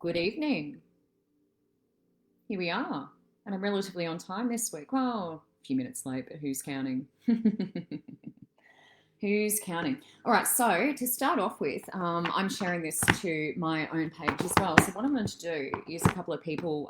Good evening. Here we are. And I'm relatively on time this week. Well, a few minutes late, but who's counting? Who's counting? All right, so to start off with, I'm sharing this to my own page as well. So what I'm going to do is a couple of people,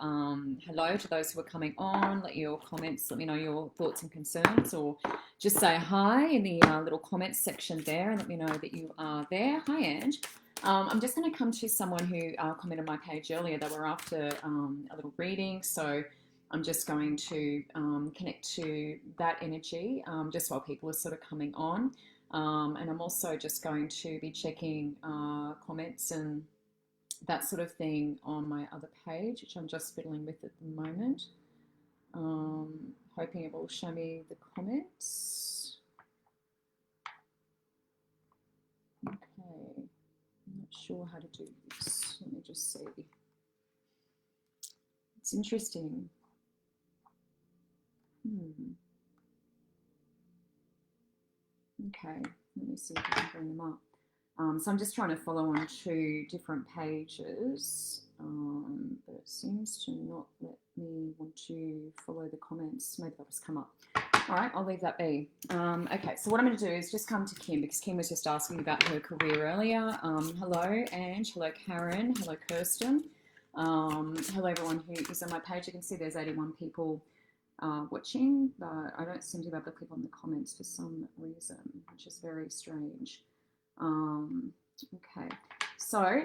hello to those who are coming on, let your comments, let me know your thoughts and concerns, or just say hi in the little comments section there and let me know that you are there. Hi, Ange. I'm just going to come to someone who commented on my page earlier. They were after a little reading, so I'm just going to connect to that energy just while people are sort of coming on. And I'm also just going to be checking comments and that sort of thing on my other page, which I'm just fiddling with at the moment. Hoping it will show me the comments. Okay, I'm not sure how to do this. Let me just see. It's interesting. Okay, let me see if I can bring them up. So I'm just trying to follow on two different pages, but it seems to not let me want to follow the comments. Maybe they'll just come up. All right, I'll leave that be. Okay, so what I'm going to do is just come to Kim because Kim was just asking about her career earlier. Hello, Ange. Hello, Karen. Hello, Kirsten. Hello, everyone who is on my page. You can see there's 81 people watching, but I don't seem to be able to click on the comments for some reason, which is very strange. Okay, so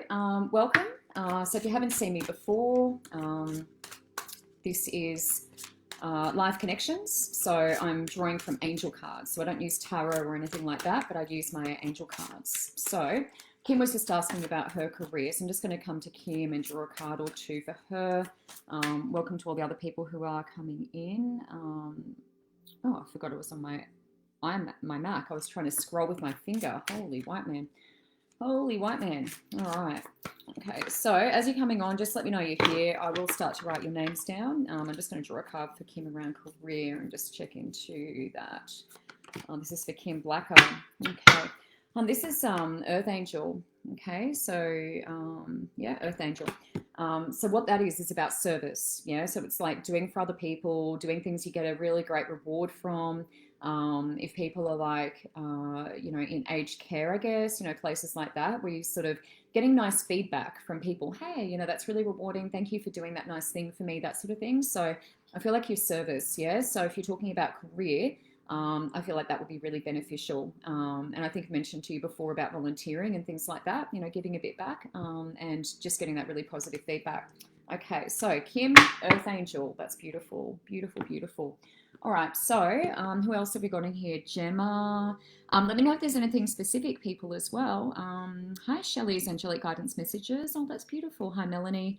welcome. So if you haven't seen me before, this is Live Connections. So I'm drawing from angel cards. So I don't use tarot or anything like that, but I use my angel cards. So Kim was just asking about her career. So I'm just going to come to Kim and draw a card or two for her. Welcome to all the other people who are coming in. Oh, I forgot it was on my Mac. I was trying to scroll with my finger. Holy white man. Holy white man. All right. Okay, so as you're coming on, just let me know you're here. I will start to write your names down. I'm just going to draw a card for Kim around career and just check into that. This is for Kim Blacker. Okay. This is Earth Angel. Okay, so yeah, Earth Angel. So what that is about service. Yeah, so it's like doing for other people, doing things you get a really great reward from. If people are like, in aged care, I guess, places like that, where you sort of getting nice feedback from people. Hey, that's really rewarding. Thank you for doing that nice thing for me, that sort of thing. So I feel like your service, yeah. So if you're talking about career, I feel like that would be really beneficial. And I think I mentioned to you before about volunteering and things like that, giving a bit back and just getting that really positive feedback. Okay, so Kim, Earth Angel, that's beautiful, beautiful, beautiful. All right, so who else have we got in here? Gemma. Let me know if there's anything specific, people, as well. Hi, Shelley's Angelic Guidance Messages. Oh, that's beautiful. Hi, Melanie.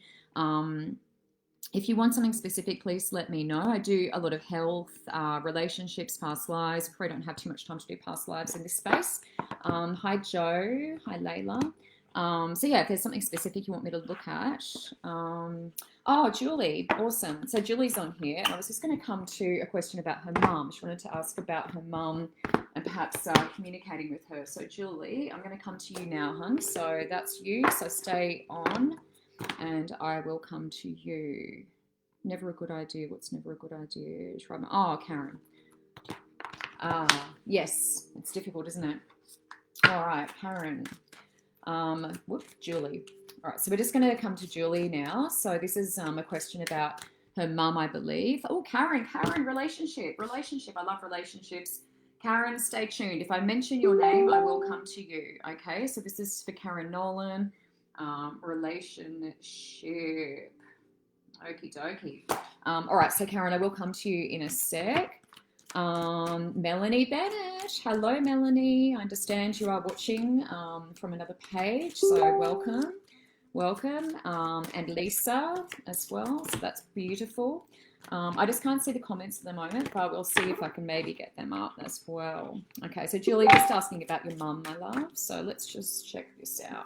If you want something specific, please let me know. I do a lot of health, relationships, past lives. Probably don't have too much time to do past lives in this space. Hi, Joe. Hi, Layla. So yeah, if there's something specific you want me to look at. Oh, Julie, awesome. So Julie's on here. I was just going to come to a question about her mum. She wanted to ask about her mum and perhaps communicating with her. So Julie, I'm going to come to you now, hun. So that's you. So stay on and I will come to you. Never a good idea. What's never a good idea? Oh, Karen. Yes, it's difficult, isn't it? All right, Karen. Julie. All right, so we're just going to come to Julie now. So this is a question about her mum, I believe. Oh, Karen, relationship. I love relationships. Karen, stay tuned. If I mention your name, I will come to you. Okay, so this is for Karen Nolan. Relationship. Okie dokie. All right, so Karen, I will come to you in a sec. Melanie Bennett. Hello, Melanie. I understand you are watching from another page, so welcome. And Lisa as well, so that's beautiful. I just can't see the comments at the moment, but we'll see if I can maybe get them up as well. Okay, so Julie, just asking about your mum, my love. So let's just check this out.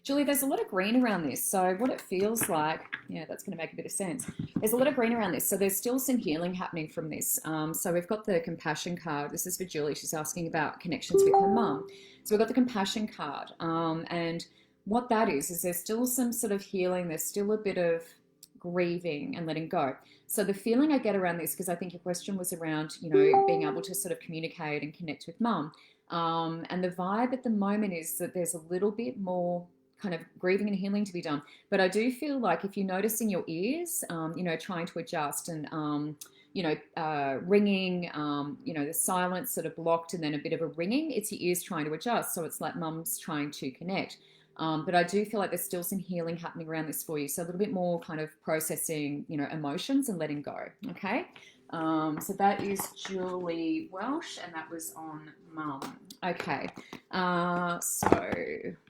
Julie, there's a lot of green around this. So what it feels like, yeah, that's going to make a bit of sense. There's a lot of green around this. So there's still some healing happening from this. So we've got the compassion card. This is for Julie. She's asking about connections with her mum. So we've got the compassion card. And what that is there's still some sort of healing. There's still a bit of grieving and letting go. So the feeling I get around this, because I think your question was around, you know, being able to sort of communicate and connect with mum. And the vibe at the moment is that there's a little bit more kind of grieving and healing to be done. But I do feel like if you notice in your ears, you know, trying to adjust and, you know, ringing, you know, the silence sort of blocked and then a bit of a ringing, it's your ears trying to adjust. So it's like mum's trying to connect. But I do feel like there's still some healing happening around this for you. So a little bit more kind of processing, you know, emotions and letting go. Okay. So that is Julie Welsh, and that was on mum. Okay. So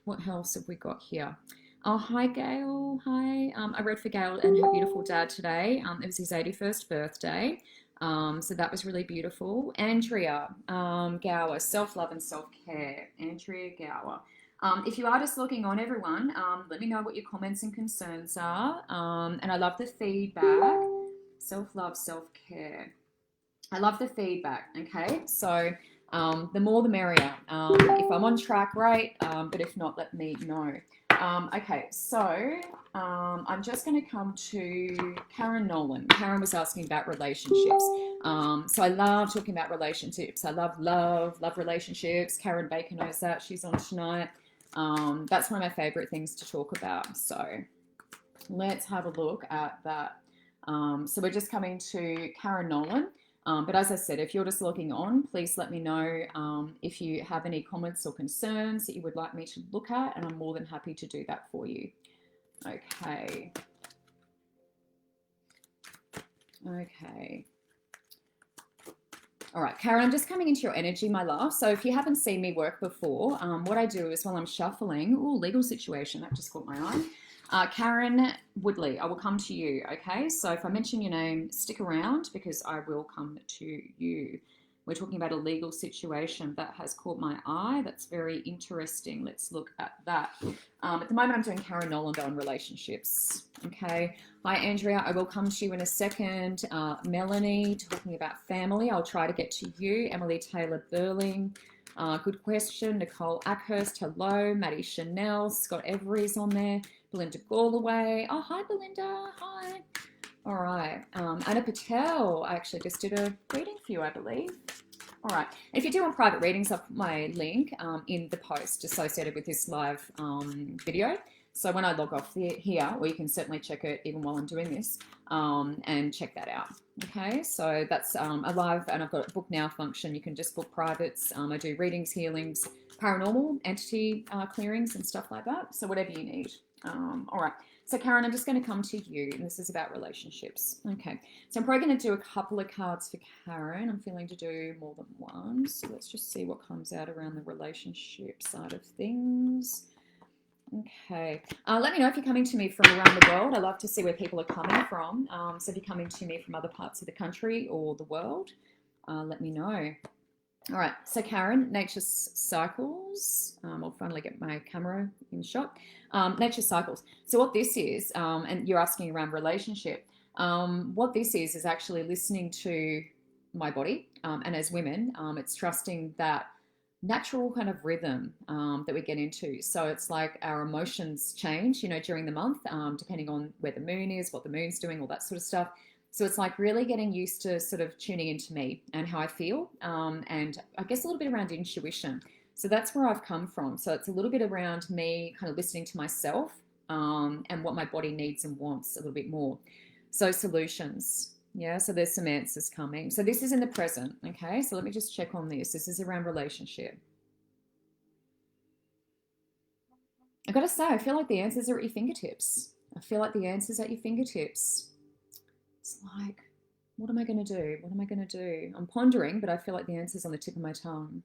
what else have we got here? Oh, hi, Gail. Hi. I read for Gail and her beautiful dad today. It was his 81st birthday. So that was really beautiful. Andrea Gower, self-love and self-care. Andrea Gower. If you are just logging on, everyone, let me know what your comments and concerns are. And I love the feedback. Self-love, self-care. I love the feedback, okay? So the more the merrier. If I'm on track, great, but if not, let me know. Okay, so I'm just going to come to Karen Nolan. Karen was asking about relationships. So I love talking about relationships. I love relationships. Karen Baker knows that. She's on tonight. That's one of my favorite things to talk about. So let's have a look at that. So we're just coming to Karen Nolan. But as I said, if you're just logging on, please let me know if you have any comments or concerns that you would like me to look at, and I'm more than happy to do that for you. Okay. Okay. All right, Karen, I'm just coming into your energy, my love. So if you haven't seen me work before, what I do is while I'm shuffling, legal situation, that just caught my eye. Karen Woodley, I will come to you, okay? So if I mention your name, stick around because I will come to you. We're talking about a legal situation that has caught my eye. That's very interesting. Let's look at that. At the moment, I'm doing Karen Nolan on relationships, okay? Hi, Andrea. I will come to you in a second. Melanie, talking about family. I'll try to get to you. Emily Taylor Burling. Good question. Nicole Ackhurst, hello. Maddie Chanel, Scott Every's on there. Belinda Galloway. Oh, hi, Belinda. Hi. All right. Anna Patel, I actually just did a reading for you, I believe. All right. If you do want private readings, I'll put my link in the post associated with this live video. So when I log off here, or you can certainly check it even while I'm doing this, and check that out. Okay, so that's a live, and I've got a book now function. You can just book privates. I do readings, healings, paranormal, entity clearings, and stuff like that. So whatever you need. All right. So Karen, I'm just going to come to you, and this is about relationships. Okay. So I'm probably going to do a couple of cards for Karen. I'm feeling to do more than one. So let's just see what comes out around the relationship side of things. Okay. Let me know if you're coming to me from around the world. I love to see where people are coming from. So if you're coming to me from other parts of the country or the world, let me know. All right. So Karen, Nature's Cycles. I'll finally get my camera in shot. Nature's Cycles. So what this is, and you're asking around relationship, what this is actually listening to my body. And as women, it's trusting that natural kind of rhythm that we get into. So it's like our emotions change, you know, during the month, depending on where the moon is, what the moon's doing, all that sort of stuff. So it's like really getting used to sort of tuning into me and how I feel, and I guess a little bit around intuition. So that's where I've come from. So it's a little bit around me kind of listening to myself and what my body needs and wants a little bit more. So solutions. Yeah, so there's some answers coming. So this is in the present, okay? So let me just check on this. This is around relationship. I've got to say, I feel like the answers are at your fingertips. I feel like the answers at your fingertips. It's like, what am I going to do? What am I going to do? I'm pondering, but I feel like the answer's on the tip of my tongue.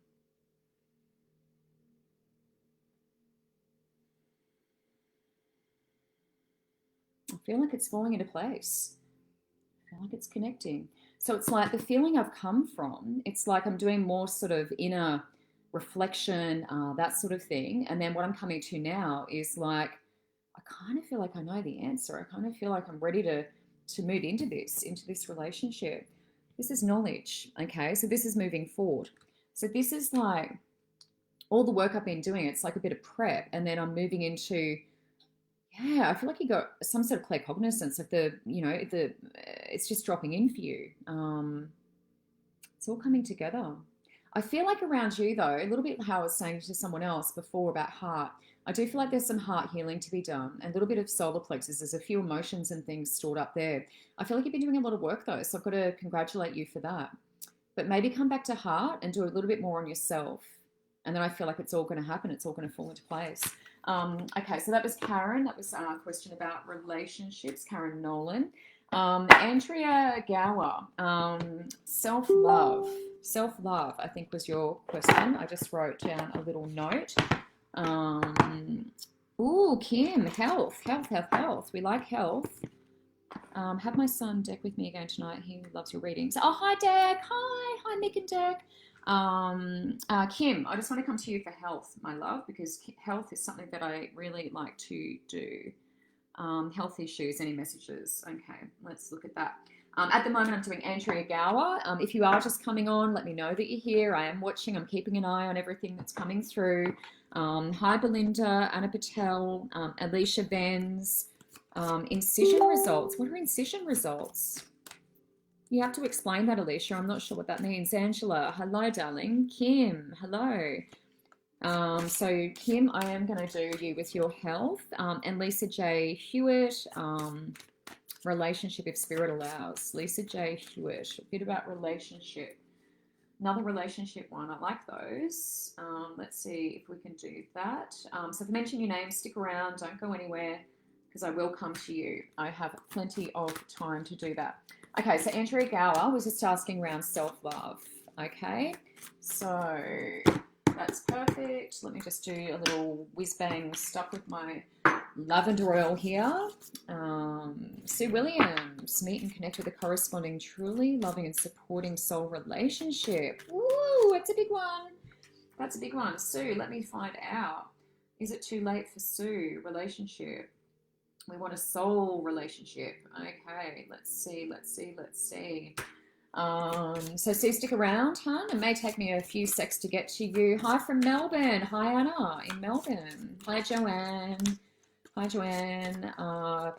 I feel like it's falling into place. I feel like it's connecting. So it's like the feeling I've come from, it's like I'm doing more sort of inner reflection, that sort of thing. And then what I'm coming to now is like, I kind of feel like I know the answer. I kind of feel like I'm ready to move into this relationship. This is knowledge, okay? So this is moving forward. So this is like all the work I've been doing. It's like a bit of prep, and then I'm moving into, yeah, I feel like you got some sort of clear cognizance of it's just dropping in for you. It's all coming together. I feel like around you, though, a little bit how I was saying to someone else before about heart, I do feel like there's some heart healing to be done, and a little bit of solar plexus. There's a few emotions and things stored up there. I feel like you've been doing a lot of work, though, so I've got to congratulate you for that. But maybe come back to heart and do a little bit more on yourself. And then I feel like it's all going to happen. It's all going to fall into place. Okay, so that was Karen. That was a question about relationships, Karen Nolan. Andrea Gower, self-love. Self-love, I think, was your question. I just wrote down a little note. Kim, health. We like health. Have my son Deck with me again tonight. He loves your readings. Oh, hi, Deck. Hi, Mick and Deck. Kim, I just want to come to you for health, my love, because health is something that I really like to do. Health issues, any messages? Okay, let's look at that. At the moment, I'm doing Andrea Gower. If you are just coming on, let me know that you're here. I am watching. I'm keeping an eye on everything that's coming through. Hi, Belinda, Anna Patel, Alicia Benz. Incision results. What are incision results? You have to explain that, Alicia. I'm not sure what that means. Angela, hello, darling. Kim, hello. So, Kim, I am going to do you with your health. And Lisa J. Hewitt, relationship if spirit allows. Lisa J. Hewitt, a bit about relationship. Another relationship one. I like those. Let's see if we can do that. So if I mention your name, stick around. Don't go anywhere because I will come to you. I have plenty of time to do that. Okay, so Andrea Gower was just asking around self-love. Okay, so that's perfect. Let me just do a little whiz-bang stuff with my lavender oil here. Sue Williams, meet and connect with a corresponding, truly loving and supporting soul relationship. Woo, that's a big one. That's a big one. Sue, let me find out. Is it too late for Sue? Relationship. We want a soul relationship. Okay, let's see. So Sue, stick around, hon. It may take me a few secs to get to you. Hi from Melbourne. Hi, Anna in Melbourne. Hi, Joanne. Pamela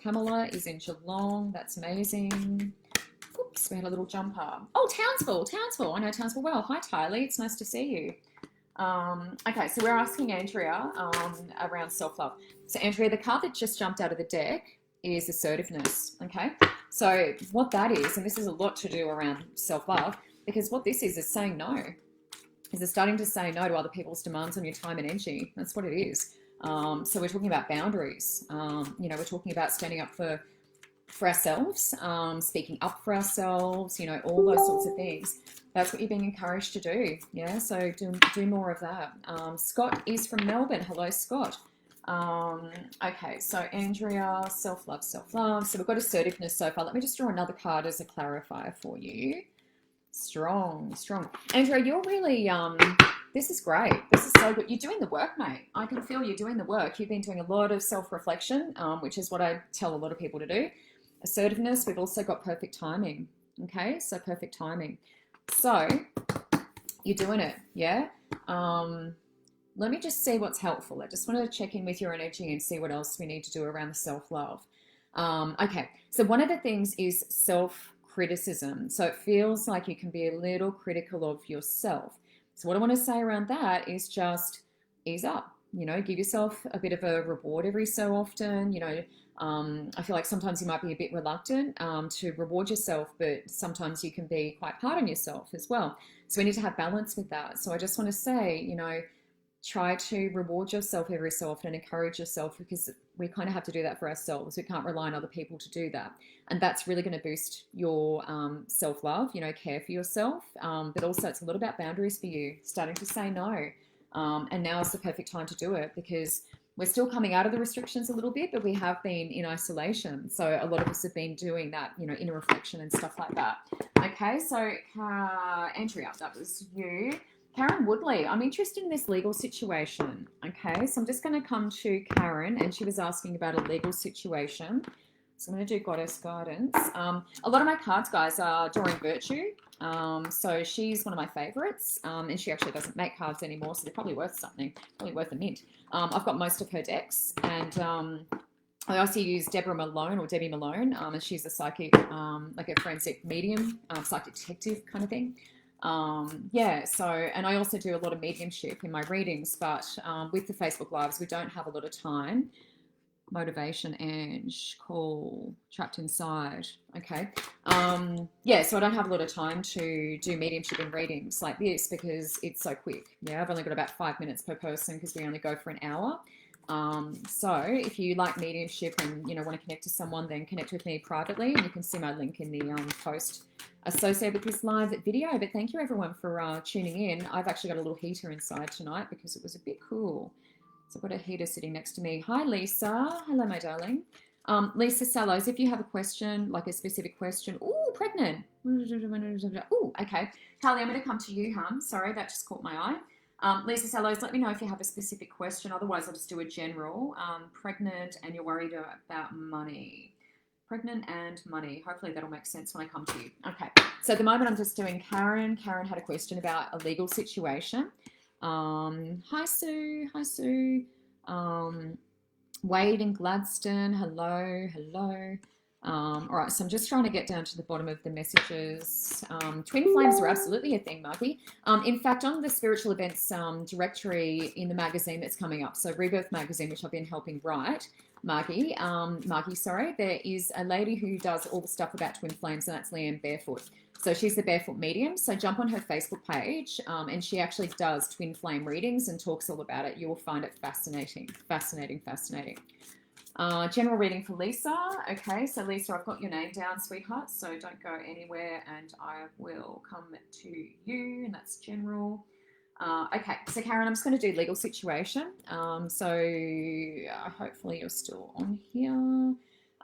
is in Geelong. That's amazing. Oops, we had a little jumper. Oh, Townsville. I know Townsville well. Hi, Tylee. It's nice to see you. Okay, so we're asking Andrea around self-love. So Andrea, the card that just jumped out of the deck is assertiveness, okay? So what that is, and this is a lot to do around self-love, because what this is saying no. Is it starting to say no to other people's demands on your time and energy? That's what it is. So we're talking about boundaries. We're talking about standing up for ourselves, speaking up for ourselves, all those sorts of things. That's what you're being encouraged to do. Yeah, so do more of that. Scott is from Melbourne. Hello, Scott. Okay, so Andrea, self-love. So we've got assertiveness so far. Let me just draw another card as a clarifier for you. Strong. Andrea, you're really, this is great. This is so good. You're doing the work, mate. I can feel you're doing the work. You've been doing a lot of self-reflection, which is what I tell a lot of people to do. Assertiveness, we've also got perfect timing. Okay, so perfect timing. So you're doing it, yeah? Let me just see what's helpful. I just want to check in with your energy and see what else we need to do around the self-love. Okay, so one of the things is self-criticism. So it feels like you can be a little critical of yourself. So what I want to say around that is just ease up. Give yourself a bit of a reward every so often. I feel like sometimes you might be a bit reluctant to reward yourself, but sometimes you can be quite hard on yourself as well. So we need to have balance with that. So I just want to say, try to reward yourself every so often and encourage yourself, because we kind of have to do that for ourselves. We can't rely on other people to do that. And that's really going to boost your self-love, care for yourself. But also it's a lot about boundaries for you, starting to say no. And now is the perfect time to do it, because we're still coming out of the restrictions a little bit, but we have been in isolation. So a lot of us have been doing that, inner reflection and stuff like that. Okay, so Andrea, that was you. Karen Woodley, I'm interested in this legal situation. Okay, so I'm just going to come to Karen, and she was asking about a legal situation. So I'm going to do Goddess Guidance. A lot of my cards, guys, are Doreen Virtue. So she's one of my favorites, and she actually doesn't make cards anymore, so they're probably worth something, probably worth a mint. I've got most of her decks, and I also use Deborah Malone or Debbie Malone, and she's a psychic, like a forensic medium, psychic detective kind of thing. Yeah, so, and I also do a lot of mediumship in my readings, but with the Facebook Lives, we don't have a lot of time. Motivation, Ange, call, trapped inside. Okay. Yeah, so I don't have a lot of time to do mediumship and readings like this because it's so quick. Yeah, I've only got about 5 minutes per person because we only go for an hour. So if you like mediumship and want to connect to someone, then connect with me privately, and you can see my link in the post associated with this live video. But thank you everyone for tuning in. I've actually got a little heater inside tonight because it was a bit cool. So I've got a heater sitting next to me. Hi, Lisa. Hello, my darling. Lisa Sallows, if you have a question, like a specific question. Oh, pregnant. Oh, okay. Carly, I'm going to come to you, hon. Sorry, that just caught my eye. Lisa Sallows, let me know if you have a specific question. Otherwise, I'll just do a general. Pregnant and you're worried about money. Pregnant and money. Hopefully that'll make sense when I come to you. Okay. So at the moment, I'm just doing Karen. Karen had a question about a legal situation. Hi, Sue. Hi, Sue. Wade and Gladstone. Hello. Hello. All right, so I'm just trying to get down to the bottom of the messages. Twin flames are absolutely a thing, Margie. In fact, on the spiritual events directory in the magazine that's coming up, so Rebirth Magazine, which I've been helping write, Margie, there is a lady who does all the stuff about twin flames, and that's Leanne Barefoot. So she's the Barefoot Medium. So jump on her Facebook page, and she actually does twin flame readings and talks all about it. You will find it fascinating, fascinating, fascinating. General reading for Lisa. Okay, so Lisa, I've got your name down, sweetheart, so don't go anywhere, and I will come to you, and that's general. Okay, so Karen, I'm just going to do legal situation. Hopefully you're still on here.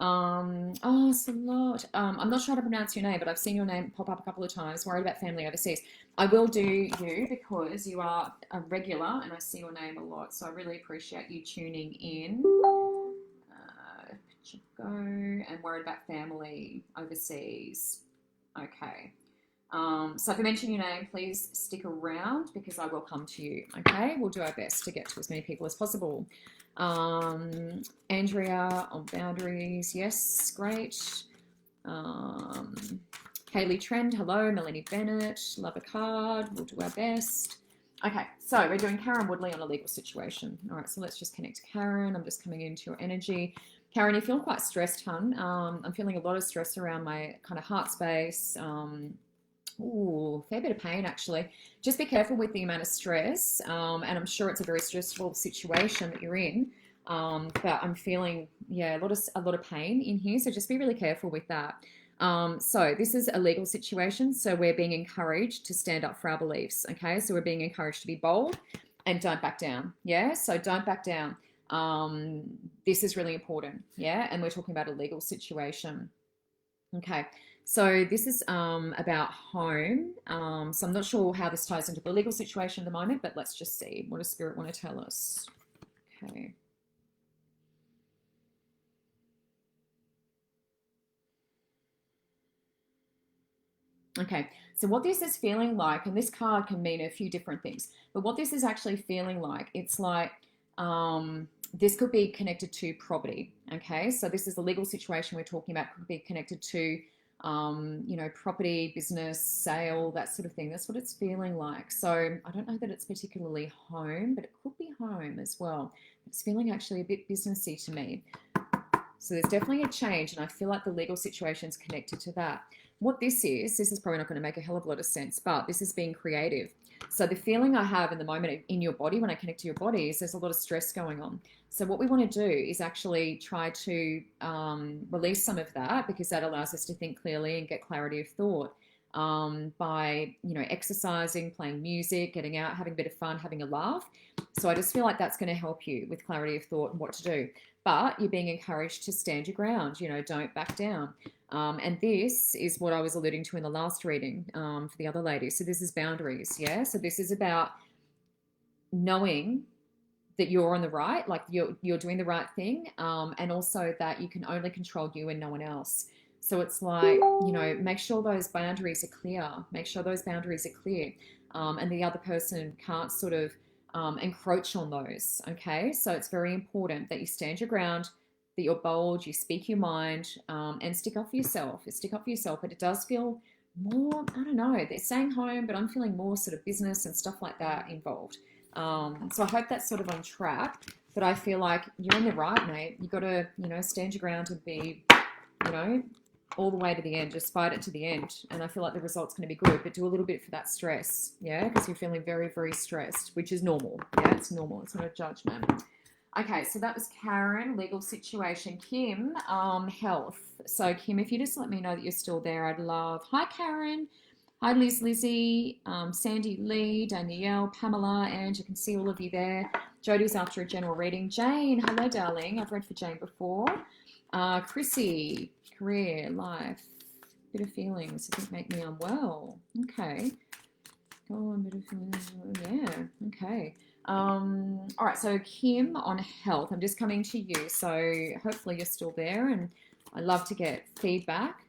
Oh, Salot. I'm not sure how to pronounce your name, but I've seen your name pop up a couple of times. Worried about family overseas. I will do you because you are a regular and I see your name a lot. So I really appreciate you tuning in. Go and worried about family overseas. Okay. So if I mention your name, please stick around because I will come to you. Okay, we'll do our best to get to as many people as possible. Andrea on boundaries, yes, great. Haley Trend, hello. Melanie Bennett, love a card. We'll do our best. Okay, so we're doing Karen Woodley on a legal situation. All right, so let's just connect to Karen. I'm just coming into your energy. Karen, you're feeling quite stressed, hun. I'm feeling a lot of stress around my kind of heart space. Ooh, fair bit of pain actually. Just be careful with the amount of stress, and I'm sure it's a very stressful situation that you're in. But I'm feeling, yeah, a lot of pain in here. So just be really careful with that. So this is a legal situation. So we're being encouraged to stand up for our beliefs. Okay, so we're being encouraged to be bold and don't back down. Yeah, so don't back down. This is really important. Yeah, and we're talking about a legal situation. Okay. So this is about home. So I'm not sure how this ties into the legal situation at the moment, but let's just see. What does Spirit want to tell us? Okay. Okay, so what this is feeling like, and this card can mean a few different things, but what this is actually feeling like, it's like this could be connected to property. Okay, so this is the legal situation we're talking about, could be connected to property, business, sale, that sort of thing. That's what it's feeling like. So I don't know that it's particularly home, but it could be home as well. It's feeling actually a bit businessy to me. So there's definitely a change, and I feel like the legal situation is connected to that. What this is probably not going to make a hell of a lot of sense, but this is being creative. So the feeling I have in the moment in your body, when I connect to your body, is there's a lot of stress going on. So what we want to do is actually try to release some of that, because that allows us to think clearly and get clarity of thought. by, you know, exercising, playing music, getting out, having a bit of fun, having a laugh. So I just feel like that's going to help you with clarity of thought and what to do. But you're being encouraged to stand your ground, you know, don't back down. And this is what I was alluding to in the last reading for the other lady. So this is boundaries, yeah? So this is about knowing that you're on the right, like you're doing the right thing, and also that you can only control you and no one else. So it's like, you know, make sure those boundaries are clear. Make sure those boundaries are clear, and the other person can't sort of encroach on those. Okay, so it's very important that you stand your ground, that you're bold, you speak your mind, and stick up for yourself. Stick up for yourself. But it does feel more, I don't know, they're saying home, but I'm feeling more sort of business and stuff like that involved. So I hope that's sort of on track. But I feel like you're in the right, mate. You got to, you know, stand your ground and be, you know, all the way to the end. Just fight it to the end. And I feel like the result's going to be good. But do a little bit for that stress, yeah, because you're feeling very, very stressed, which is normal. Yeah, it's normal. It's not a judgment. Okay, so that was Karen, legal situation. Kim, health. So Kim, if you just let me know that you're still there, I'd love. Hi, Karen. Hi, Lizzie, Sandy Lee, Danielle, Pamela, and you can see all of you there. Jodie's after a general reading. Jane, hello, darling. I've read for Jane before. Chrissy, career, life, bit of feelings. I think make me unwell. Okay. Oh, a bit of feelings. Yeah. Okay. All right. So Kim on health. I'm just coming to you. So hopefully you're still there, and I love to get feedback.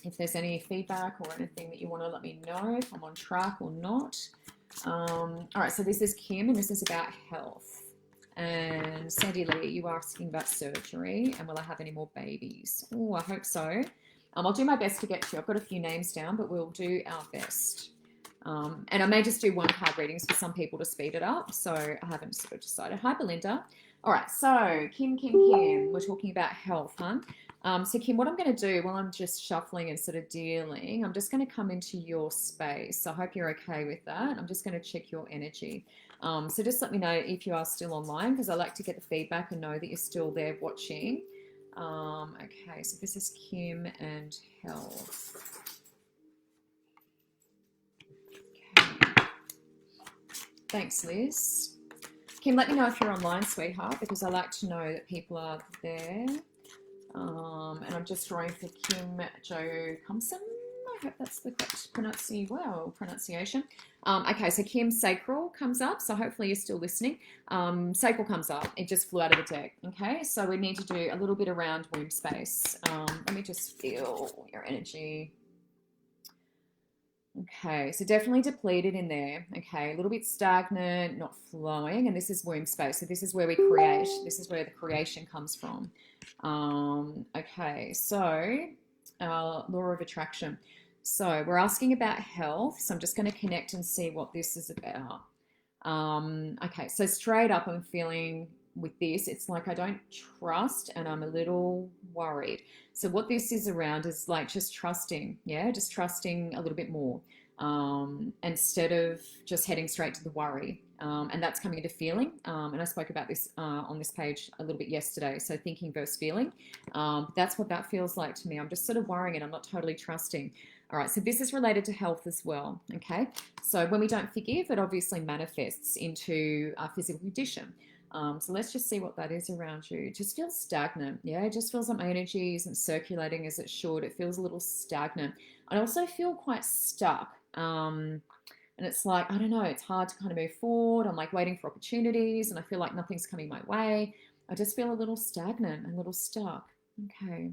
If there's any feedback or anything that you want to let me know, if I'm on track or not. All right, so this is Kim, and this is about health. And Sandy Lee, you are asking about surgery, and will I have any more babies? Oh, I hope so. I'll do my best to get to you. I've got a few names down, but we'll do our best. And I may just do one card readings for some people to speed it up, so I haven't sort of decided. Hi, Belinda. All right, so Kim, we're talking about health, huh? So Kim, what I'm going to do while I'm just shuffling and sort of dealing, I'm just going to come into your space. So I hope you're okay with that. I'm just going to check your energy. So just let me know if you are still online, because I like to get the feedback and know that you're still there watching. Okay, so this is Kim and health. Okay. Thanks, Liz. Kim, let me know if you're online, sweetheart, because I like to know that people are there. And I'm just drawing for Kim Jo Compson. I hope that's the correct pronunciation. Okay, so Kim Sacral comes up, so hopefully you're still listening. Sacral comes up, it just flew out of the deck. Okay, so we need to do a little bit around womb space. Let me just feel your energy. Okay, so definitely depleted in there. Okay, a little bit stagnant, not flowing, and this is womb space. So this is where we create. This is where the creation comes from. Okay, so law of attraction. So we're asking about health. So I'm just going to connect and see what this is about. Okay, so straight up, I'm feeling with this, it's like I don't trust and I'm a little worried. So what this is around is like just trusting, yeah, just trusting a little bit more, instead of just heading straight to the worry. And that's coming into feeling. And I spoke about this on this page a little bit yesterday. So thinking versus feeling. That's what that feels like to me. I'm just sort of worrying and I'm not totally trusting. All right, so this is related to health as well, okay? So when we don't forgive, it obviously manifests into our physical condition. So let's just see what that is around you. It just feels stagnant. Yeah, it just feels like my energy isn't circulating as it should. It feels a little stagnant. I also feel quite stuck. And it's like, I don't know, it's hard to kind of move forward. I'm like waiting for opportunities and I feel like nothing's coming my way. I just feel a little stagnant, a little stuck. Okay.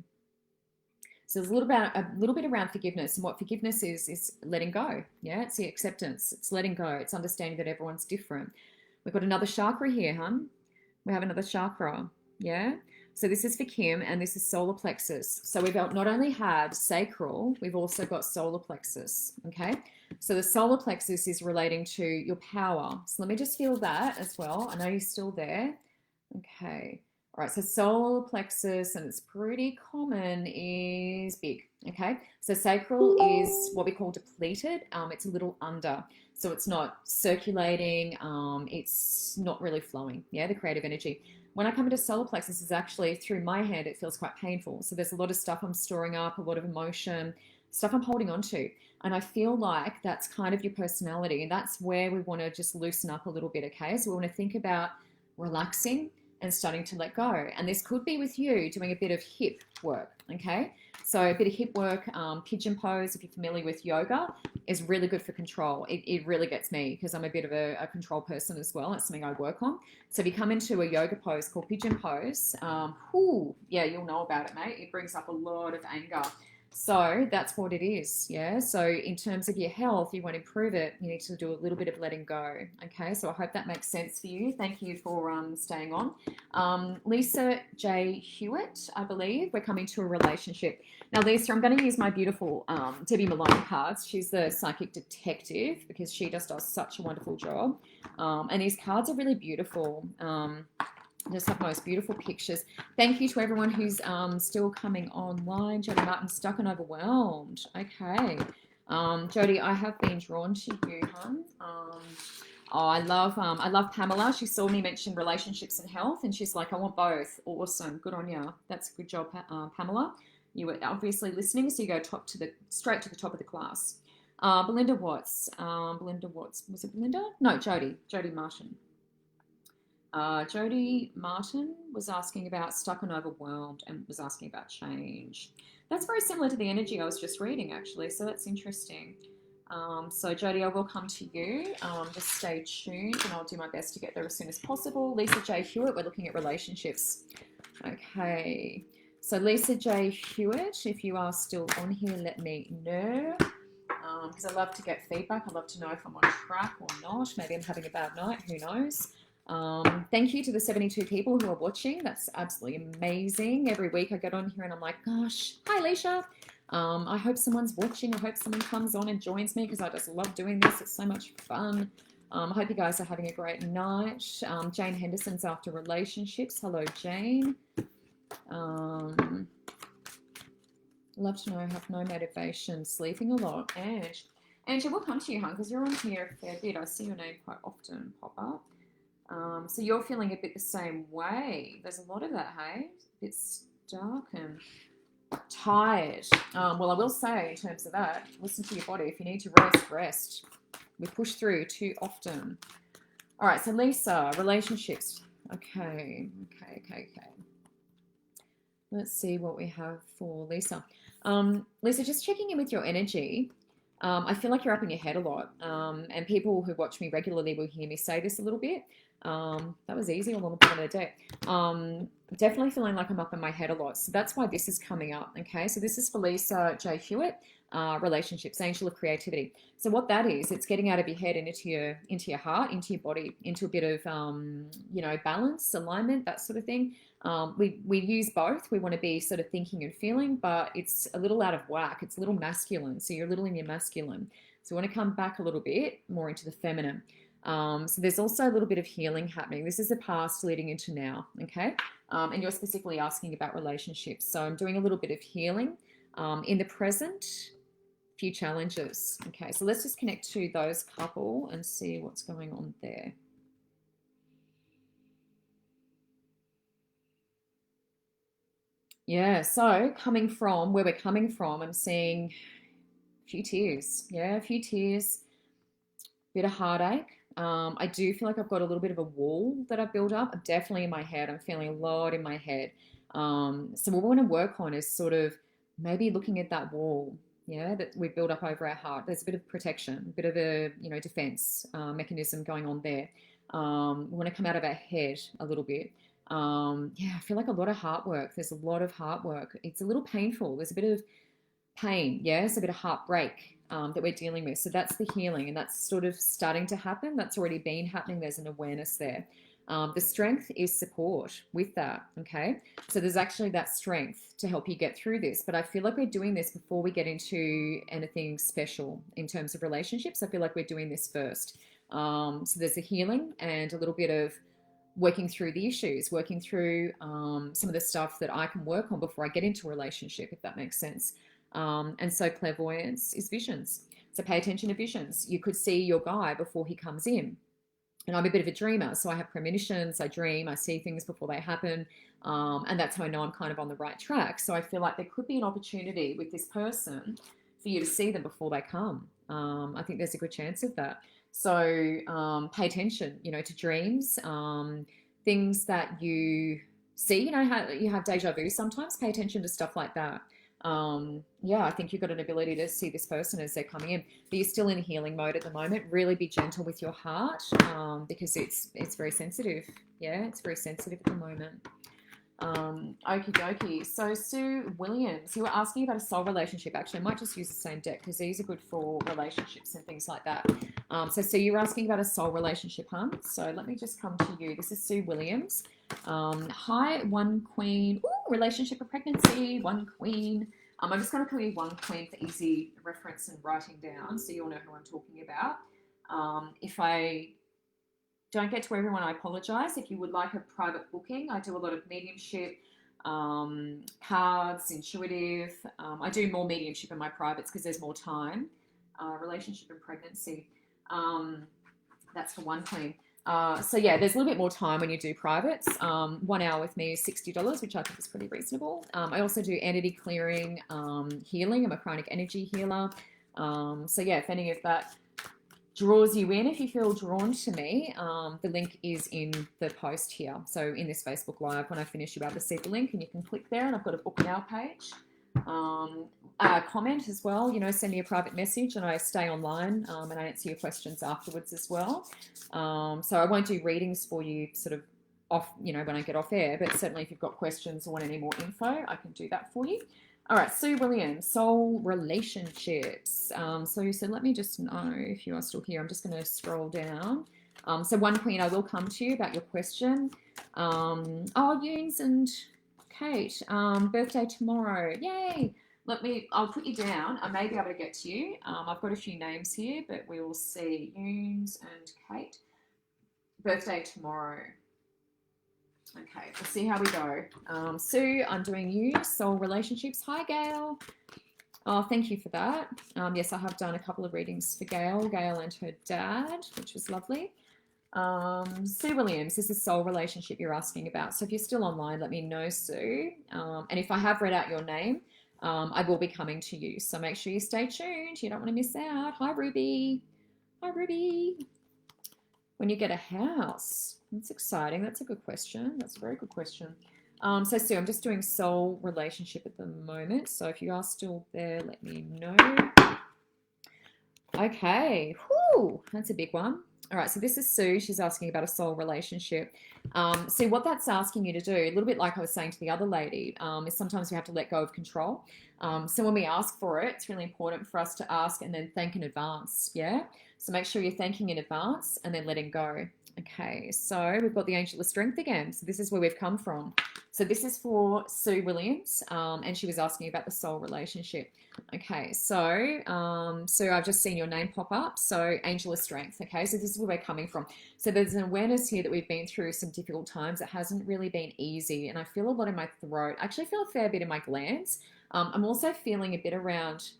So there's a little bit around forgiveness, and what forgiveness is letting go. Yeah, it's the acceptance. It's letting go. It's understanding that everyone's different. We've got another chakra here, hun. We have another chakra. Yeah. So this is for Kim, and this is solar plexus. So we've not only had sacral, we've also got solar plexus. Okay. So the solar plexus is relating to your power. So let me just feel that as well. I know you're still there. Okay. All right, so solar plexus, and it's pretty common, is big, okay? So sacral is what we call depleted. It's a little under. So it's not circulating. It's not really flowing, yeah, the creative energy. When I come into solar plexus, is actually through my hand, it feels quite painful. So there's a lot of stuff I'm storing up, a lot of emotion, stuff I'm holding on to. And I feel like that's kind of your personality. And that's where we want to just loosen up a little bit, okay? So we want to think about relaxing and starting to let go. And this could be with you doing a bit of hip work, okay? So a bit of hip work, pigeon pose, if you're familiar with yoga, is really good for control. It really gets me because I'm a bit of a control person as well. It's something I work on. So if you come into a yoga pose called pigeon pose, yeah, you'll know about it, mate. It brings up a lot of anger. So that's what it is, yeah? So in terms of your health, you want to improve it, you need to do a little bit of letting go, okay? So I hope that makes sense for you. Thank you for staying on. Lisa J. Hewitt, I believe, we're coming to a relationship. Now, Lisa, I'm going to use my beautiful Debbie Malone cards. She's the psychic detective because she just does such a wonderful job. And these cards are really beautiful. Just have the most beautiful pictures. Thank you to everyone who's still coming online. Jody Martin, stuck and overwhelmed. Okay. Jody, I have been drawn to you, hon. I love Pamela. She saw me mention relationships and health, and she's like, I want both. Awesome. Good on you. That's a good job, Pamela. You were obviously listening, so you go straight to the top of the class. Belinda Watts. Was it Belinda? No, Jody Martin. Jody Martin was asking about stuck and overwhelmed and was asking about change. That's very similar to the energy I was just reading, actually, so that's interesting. So Jody, I will come to you. Just stay tuned and I'll do my best to get there as soon as possible. Lisa J. Hewitt, we're looking at relationships. Okay. So Lisa J. Hewitt, if you are still on here, let me know. Because I love to get feedback. I love to know if I'm on track or not. Maybe I'm having a bad night. Who knows? Thank you to the 72 people who are watching. That's absolutely amazing. Every week I get on here and I'm like, gosh, hi, Leisha. I hope someone's watching. I hope someone comes on and joins me because I just love doing this. It's so much fun. I hope you guys are having a great night. Jane Henderson's after relationships. Hello, Jane. Love to know, have no motivation, sleeping a lot. Angie, we'll come to you, hon, because you're on here a fair bit. I see your name quite often pop up. So you're feeling a bit the same way. There's a lot of that, hey? A bit stuck and tired. Well, I will say in terms of that, listen to your body. If you need to rest. We push through too often. All right, so Lisa, relationships. Okay. Let's see what we have for Lisa. Lisa, just checking in with your energy. I feel like you're up in your head a lot. And people who watch me regularly will hear me say this a little bit. That was easy all on the bottom of the day. Definitely feeling like I'm up in my head a lot. So that's why this is coming up. Okay, so this is for Lisa J. Hewitt, relationships, angel of creativity. So what that is, it's getting out of your head and into your heart, into your body, into a bit of balance, alignment, that sort of thing. We use both. We want to be sort of thinking and feeling, but it's a little out of whack. It's a little masculine. So you're a little in your masculine. So we want to come back a little bit more into the feminine. So there's also a little bit of healing happening. This is the past leading into now, okay? And you're specifically asking about relationships. So I'm doing a little bit of healing in the present, few challenges. Okay, so let's just connect to those couple and see what's going on there. Yeah, so coming from where we're coming from, I'm seeing a few tears. Yeah, a few tears, bit of heartache. I do feel like I've got a little bit of a wall that I've built up. Definitely in my head. I'm feeling a lot in my head. So what we want to work on is sort of maybe looking at that wall, yeah, that we build up over our heart. There's a bit of protection, a bit of a defense mechanism going on there. We want to come out of our head a little bit. I feel like a lot of heart work. There's a lot of heart work. It's a little painful. There's a bit of pain, yes, a bit of heartbreak that we're dealing with. So that's the healing, and that's sort of starting to happen. That's already been happening. There's an awareness there. The strength is support with that, okay? So there's actually that strength to help you get through this. But I feel like we're doing this before we get into anything special in terms of relationships. I feel like we're doing this first. So there's a healing and a little bit of working through the issues, working through some of the stuff that I can work on before I get into a relationship, if that makes sense. And so clairvoyance is visions. So pay attention to visions. You could see your guy before he comes in. And I'm a bit of a dreamer, so I have premonitions, I dream, I see things before they happen, and that's how I know I'm kind of on the right track. So I feel like there could be an opportunity with this person for you to see them before they come. I think there's a good chance of that. So pay attention, you know, to dreams, things that you see, you know, how you have deja vu sometimes. Pay attention to stuff like that. Yeah, I think you've got an ability to see this person as they're coming in, but you're still in healing mode at the moment. Really be gentle with your heart, because it's very sensitive. Yeah, it's very sensitive at the moment. Okie dokie. So Sue Williams, you were asking about a soul relationship. Actually, I might just use the same deck because these are good for relationships and things like that. So Sue, you were asking about a soul relationship, huh? So let me just come to you. This is Sue Williams. Hi, One Queen. Ooh, relationship or pregnancy, One Queen. I'm just going to call you One Queen for easy reference and writing down so you all know who I'm talking about. If I don't get to everyone, I apologize. If you would like a private booking, I do a lot of mediumship, cards, intuitive. I do more mediumship in my privates because there's more time. Relationship and pregnancy. That's for One Queen. So yeah, there's a little bit more time when you do privates. 1 hour with me is $60, which I think is pretty reasonable. I also do entity clearing, healing. I'm a chronic energy healer. So yeah, if any of that draws you in, if you feel drawn to me, the link is in the post here. So in this Facebook Live, when I finish, you'll be able to see the link and you can click there, and I've got a book now page. Comment as well, you know, send me a private message and I stay online, and I answer your questions afterwards as well. So I won't do readings for you sort of off, you know, when I get off air, but certainly if you've got questions or want any more info, I can do that for you. All right, Sue Williams, soul relationships. So you said, let me just know if you are still here. I'm just going to scroll down. So One Queen, I will come to you about your question. Oh, Yunes and Kate, birthday tomorrow. Yay. I'll put you down. I may be able to get to you. I've got a few names here, but we will see. Yunes and Kate, birthday tomorrow. Okay, we'll see how we go. Sue, I'm doing you, soul relationships. Hi, Gail. Oh, thank you for that. Yes, I have done a couple of readings for Gail and her dad, which was lovely. Sue Williams, this is soul relationship you're asking about. So if you're still online, let me know, Sue. And if I have read out your name, I will be coming to you. So make sure you stay tuned. You don't want to miss out. Hi, Ruby. Hi, Ruby. When you get a house, that's exciting. That's a good question. That's a very good question. So Sue, I'm just doing soul relationship at the moment. So if you are still there, let me know. Okay. Whew, that's a big one. All right, so this is Sue. She's asking about a soul relationship. See, what that's asking you to do, a little bit like I was saying to the other lady, is sometimes we have to let go of control. So when we ask for it, it's really important for us to ask and then thank in advance, yeah? So make sure you're thanking in advance and then letting go. Okay, so we've got the Angel of Strength again. So this is where we've come from. So this is for Sue Williams, and she was asking about the soul relationship. Okay, so I've just seen your name pop up. So Angel of Strength. Okay, so this is where we're coming from. So there's an awareness here that we've been through some difficult times. It hasn't really been easy, and I feel a lot in my throat. I actually feel a fair bit in my glands. I'm also feeling a bit around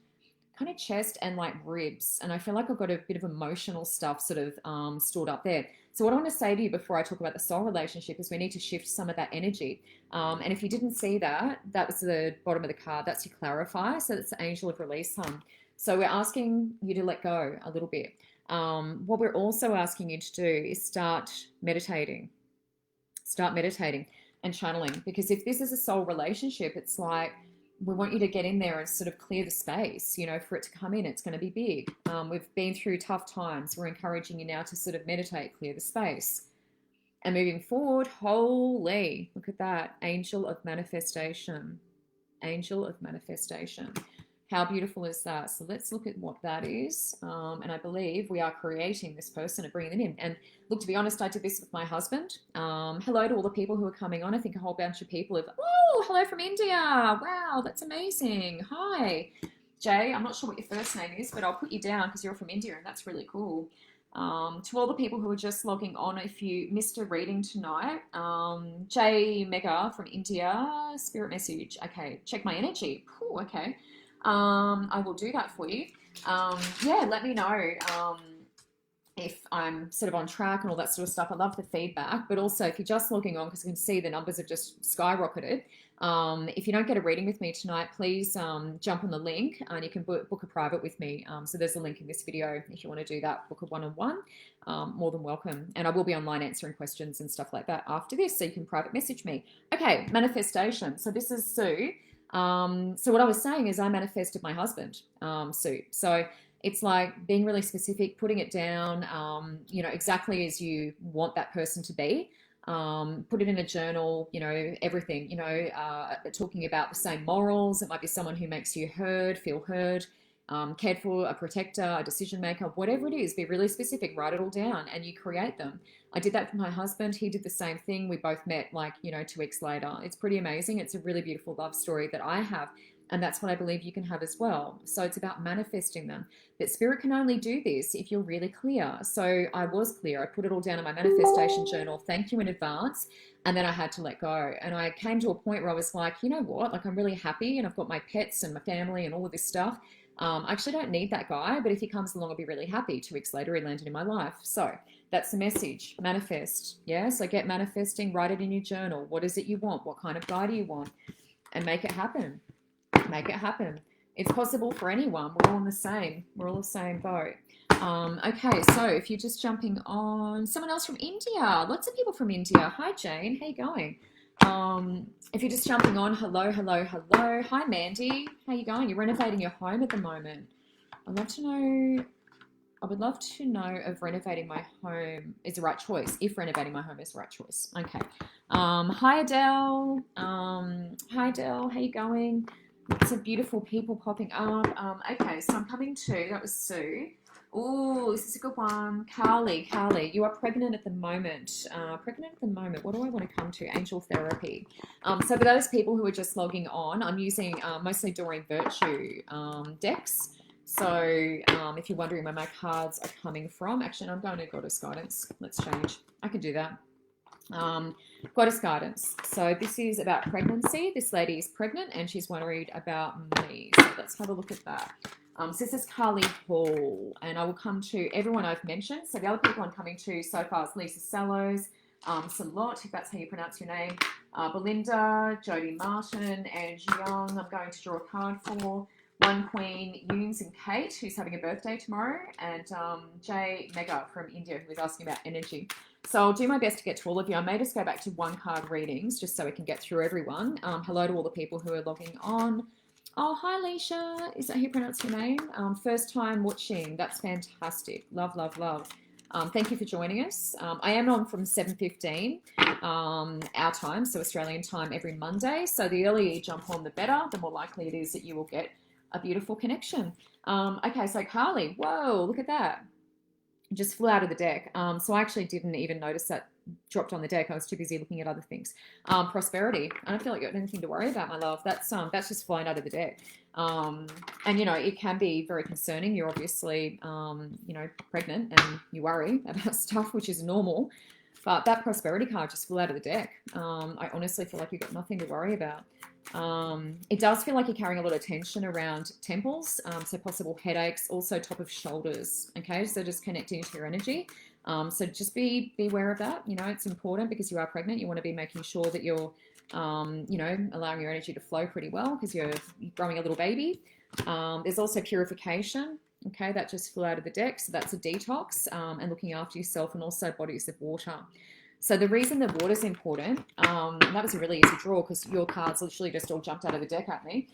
kind of chest and like ribs, and I feel like I've got a bit of emotional stuff sort of stored up there. So what I want to say to you before I talk about the soul relationship is we need to shift some of that energy. And if you didn't see that, that was the bottom of the card. That's your clarify. So that's the Angel of Release, hon. So we're asking you to let go a little bit. What we're also asking you to do is start meditating. Start meditating and channeling. Because if this is a soul relationship, it's like, we want you to get in there and sort of clear the space, you know, for it to come in. It's going to be big. We've been through tough times. We're encouraging you now to sort of meditate, clear the space. And moving forward, holy, look at that. Angel of Manifestation. Angel of Manifestation. How beautiful is that? So let's look at what that is. And I believe we are creating this person and bringing them in. And look, to be honest, I did this with my husband. Hello to all the people who are coming on. I think a whole bunch of people have, oh, hello from India. Wow, that's amazing. Hi, Jay. I'm not sure what your first name is, but I'll put you down because you're from India and that's really cool. To all the people who are just logging on, if you missed a reading tonight, Jay Mega from India, spirit message. Okay, check my energy. Ooh, okay. I will do that for you. Yeah, let me know. if I'm sort of on track and all that sort of stuff. I love the feedback, but also if you're just logging on because you can see the numbers have just skyrocketed. If you don't get a reading with me tonight, please jump on the link and you can book a private with me. So there's a link in this video if you want to do that, book a one-on-one, more than welcome. And I will be online answering questions and stuff like that after this, so you can private message me. Okay, manifestation. So this is Sue. So what I was saying is I manifested my husband, Sue. So it's like being really specific, putting it down, exactly as you want that person to be. Put it in a journal, everything, talking about the same morals. It might be someone who makes you feel heard, cared for, a protector, a decision maker, whatever it is. Be really specific, write it all down, and you create them. I did that for my husband. He did the same thing. We both met 2 weeks later. It's pretty amazing. It's a really beautiful love story that I have. And that's what I believe you can have as well. So it's about manifesting them. But spirit can only do this if you're really clear. So I was clear. I put it all down in my manifestation journal. Thank you in advance. And then I had to let go. And I came to a point where I was like, you know what? I'm really happy and I've got my pets and my family and all of this stuff. I actually don't need that guy, but if he comes along, I'll be really happy. 2 weeks later, he landed in my life. So that's the message. Manifest. Yeah. So get manifesting, write it in your journal. What is it you want? What kind of guy do you want? And make it happen. Make it happen. It's possible for anyone. We're all in the same. We're all the same boat. Okay, so if you're just jumping on, someone else from India. Lots of people from India. Hi, Jane. How you going? If you're just jumping on, hello, hello, hello. Hi, Mandy. How you going? You're renovating your home at the moment. I would love to know if renovating my home is the right choice. If renovating my home is the right choice. Okay. Hi, Adele. Hi, Adele. How you going? Lots of beautiful people popping up. Okay, so I'm coming to, that was Sue. Oh, this is a good one. Carly, you are pregnant at the moment. What do I want to come to? Angel therapy. So for those people who are just logging on, I'm using mostly Doreen Virtue decks. So if you're wondering where my cards are coming from, actually, I'm going to Goddess Guidance. Let's change. I can do that. Goddess Guidance. So this is about pregnancy. This lady is pregnant and she's worried about me. So let's have a look at that. So this is Carly Hall, and I will come to everyone I've mentioned. So the other people I'm coming to so far is Lisa Sallows, Salot, if that's how you pronounce your name, Belinda, Jody Martin, Angie Young. I'm going to draw a card for One Queen, Yunes and Kate, who's having a birthday tomorrow, and Jay Mega from India, who was asking about energy. So I'll do my best to get to all of you. I may just go back to one card readings just so we can get through everyone. Hello to all the people who are logging on. Oh, hi, Leisha. Is that how you pronounce your name? First time watching. That's fantastic. Love, love, love. Thank you for joining us. I am on from 7:15 our time, so Australian time, every Monday. So the earlier you jump on, the better. The more likely it is that you will get a beautiful connection. Okay, so Carly, whoa, look at that. Just flew out of the deck. So I actually didn't even notice that dropped on the deck. I was too busy looking at other things. Prosperity. I don't feel like you've got anything to worry about, my love. That's just flying out of the deck. And it can be very concerning. You're obviously pregnant and you worry about stuff, which is normal. But that prosperity card just flew out of the deck. I honestly feel like you've got nothing to worry about. It does feel like you're carrying a lot of tension around temples, so possible headaches, also top of shoulders. Okay, so just connecting to your energy. So just be aware of that. It's important because you are pregnant. You want to be making sure that you're, allowing your energy to flow pretty well because you're growing a little baby. There's also purification. Okay, that just flew out of the deck. So that's a detox and looking after yourself, and also bodies of water. So the reason the water is important, and that was a really easy draw because your cards literally just all jumped out of the deck at me.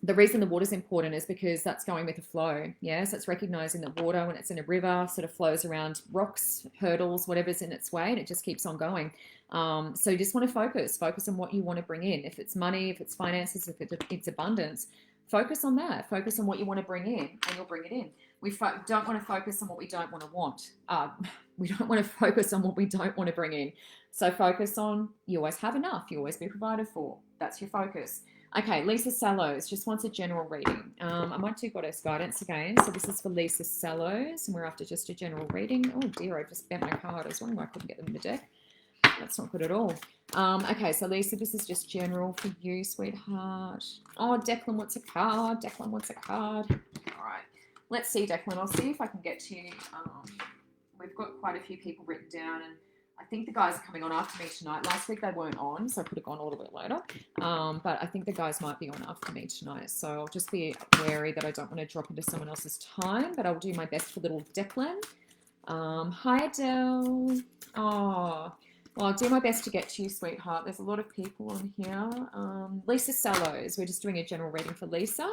The reason the water is important is because that's going with the flow. Yeah, so it's recognizing that water, when it's in a river, sort of flows around rocks, hurdles, whatever's in its way, and it just keeps on going. So you just want to focus on what you want to bring in. If it's money, if it's finances, if it's abundance, focus on that. Focus on what you want to bring in, and you'll bring it in. We don't want to focus on what we don't want to want. We don't want to focus on what we don't want to bring in. So focus on, you always have enough. You always be provided for. That's your focus. Okay, Lisa Sallows just wants a general reading. I might do Goddess Guidance again. So this is for Lisa Sallows, and we're after just a general reading. Oh dear, I just bent my card. I was wondering why I couldn't get them in the deck. That's not good at all. Okay, so Lisa, this is just general for you, sweetheart. Oh, Declan wants a card. All right. let's see, Declan. I'll see if I can get to you. We've got quite a few people written down, and I think the guys are coming on after me tonight. Last week they weren't on, so I could have gone a little bit later. But I think the guys might be on after me tonight, so I'll just be wary that I don't want to drop into someone else's time, but I'll do my best for little Declan. Hi, Adele. Oh, well, I'll do my best to get to you, sweetheart. There's a lot of people on here. Lisa Sallows. We're just doing a general reading for Lisa.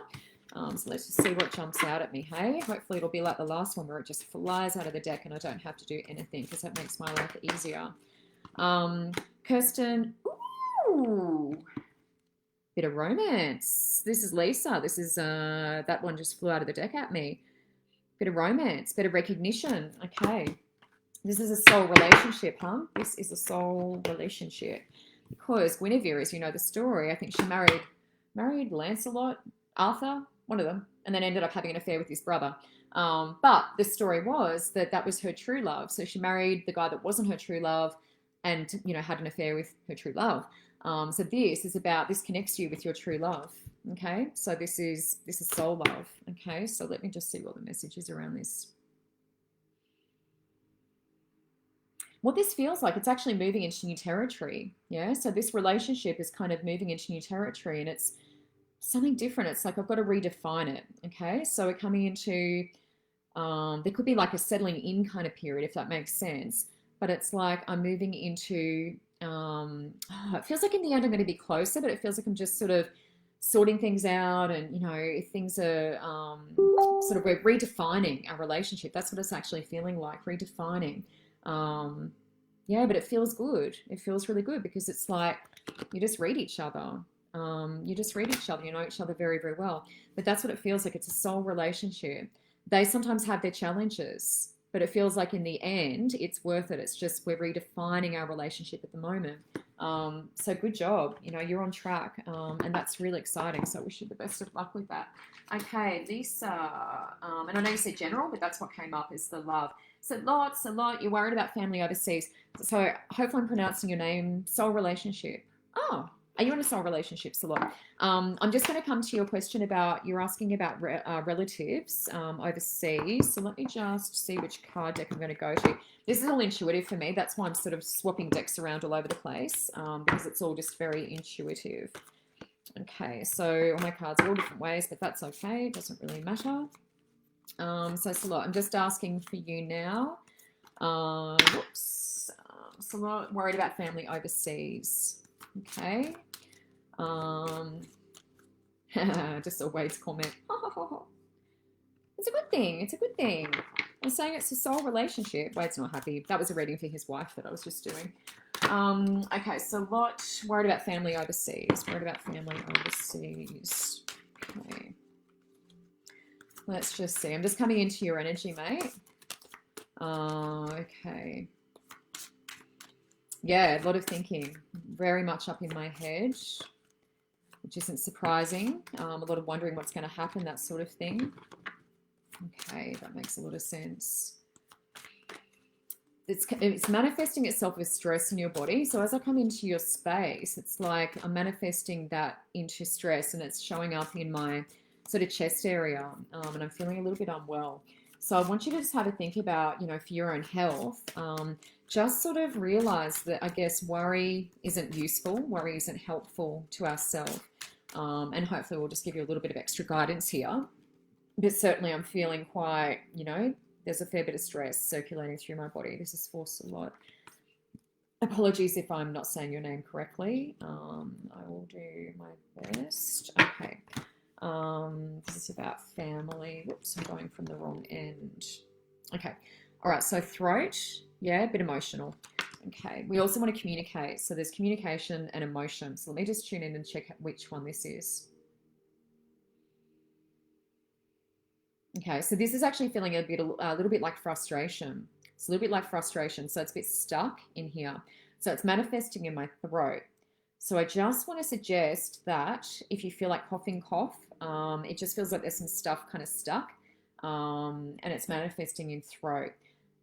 So let's just see what jumps out at me, hey? Hopefully it'll be like the last one where it just flies out of the deck and I don't have to do anything, because that makes my life easier. Kirsten, ooh, bit of romance. This is Lisa. This is, that one just flew out of the deck at me. Bit of romance, bit of recognition. Okay. This is a soul relationship, huh? This is a soul relationship. Because Guinevere, as you know the story, I think she married Lancelot, Arthur, one of them, and then ended up having an affair with his brother. But the story was that was her true love. So she married the guy that wasn't her true love and, you know, had an affair with her true love. So this connects you with your true love. Okay. So this is soul love. Okay. So let me just see what the message is around this. What this feels like, it's actually moving into new territory. Yeah. So this relationship is kind of moving into new territory, and it's something different. It's like I've got to redefine it. Okay. So we're coming into, there could be like a settling in kind of period, if that makes sense. But it's like I'm moving into, it feels like in the end I'm going to be closer, but it feels like I'm just sort of sorting things out, and, you know, things are sort of, we're redefining our relationship. That's what it's actually feeling like, redefining. Yeah, but it feels good. It feels really good, because it's like you just read each other. You just read each other, you know each other very, very well. But that's what it feels like. It's a soul relationship. They sometimes have their challenges, but it feels like in the end, it's worth it. It's just we're redefining our relationship at the moment. So good job. You know, you're on track, and that's really exciting. So I wish you the best of luck with that. Okay, Lisa, and I know you said general, but that's what came up is the love. So a lot. You're worried about family overseas. So hopefully I'm pronouncing your name. Soul relationship. Oh, are you in a soul relationship, Salot? I'm just going to come to your question about, you're asking about relatives overseas. So let me just see which card deck I'm going to go to. This is all intuitive for me. That's why I'm sort of swapping decks around all over the place, because it's all just very intuitive. Okay, so all my cards are all different ways, but that's okay. It doesn't really matter. So Salot, I'm just asking for you now. Salot, worried about family overseas. Okay. Just a Wade's comment. It's a good thing. It's a good thing. I'm saying it's a soul relationship. Wade's not happy. That was a reading for his wife that I was just doing. Okay, so Lot, worried about family overseas. Worried about family overseas. Okay. Let's just see. I'm just coming into your energy, mate. Okay. Yeah, a lot of thinking. Very much up in my head, which isn't surprising. A lot of wondering what's going to happen, that sort of thing. Okay, that makes a lot of sense. It's manifesting itself as stress in your body. So as I come into your space, it's like I'm manifesting that into stress, and it's showing up in my sort of chest area, and I'm feeling a little bit unwell. So I want you to just have a think about, you know, for your own health, just sort of realize that, I guess, worry isn't useful, worry isn't helpful to ourselves, and hopefully we'll just give you a little bit of extra guidance here. But certainly I'm feeling quite, you know, there's a fair bit of stress circulating through my body. This is for Salot. Apologies if I'm not saying your name correctly. I will do my best. Okay. This is about family. Whoops, I'm going from the wrong end. Okay. All right. So throat. Yeah, a bit emotional. Okay. We also want to communicate. So there's communication and emotion. So let me just tune in and check which one this is. Okay. So this is actually feeling a little bit like frustration. It's a little bit like frustration. So it's a bit stuck in here. So it's manifesting in my throat. So I just want to suggest that if you feel like coughing cough, it just feels like there's some stuff kind of stuck, and it's manifesting in throat,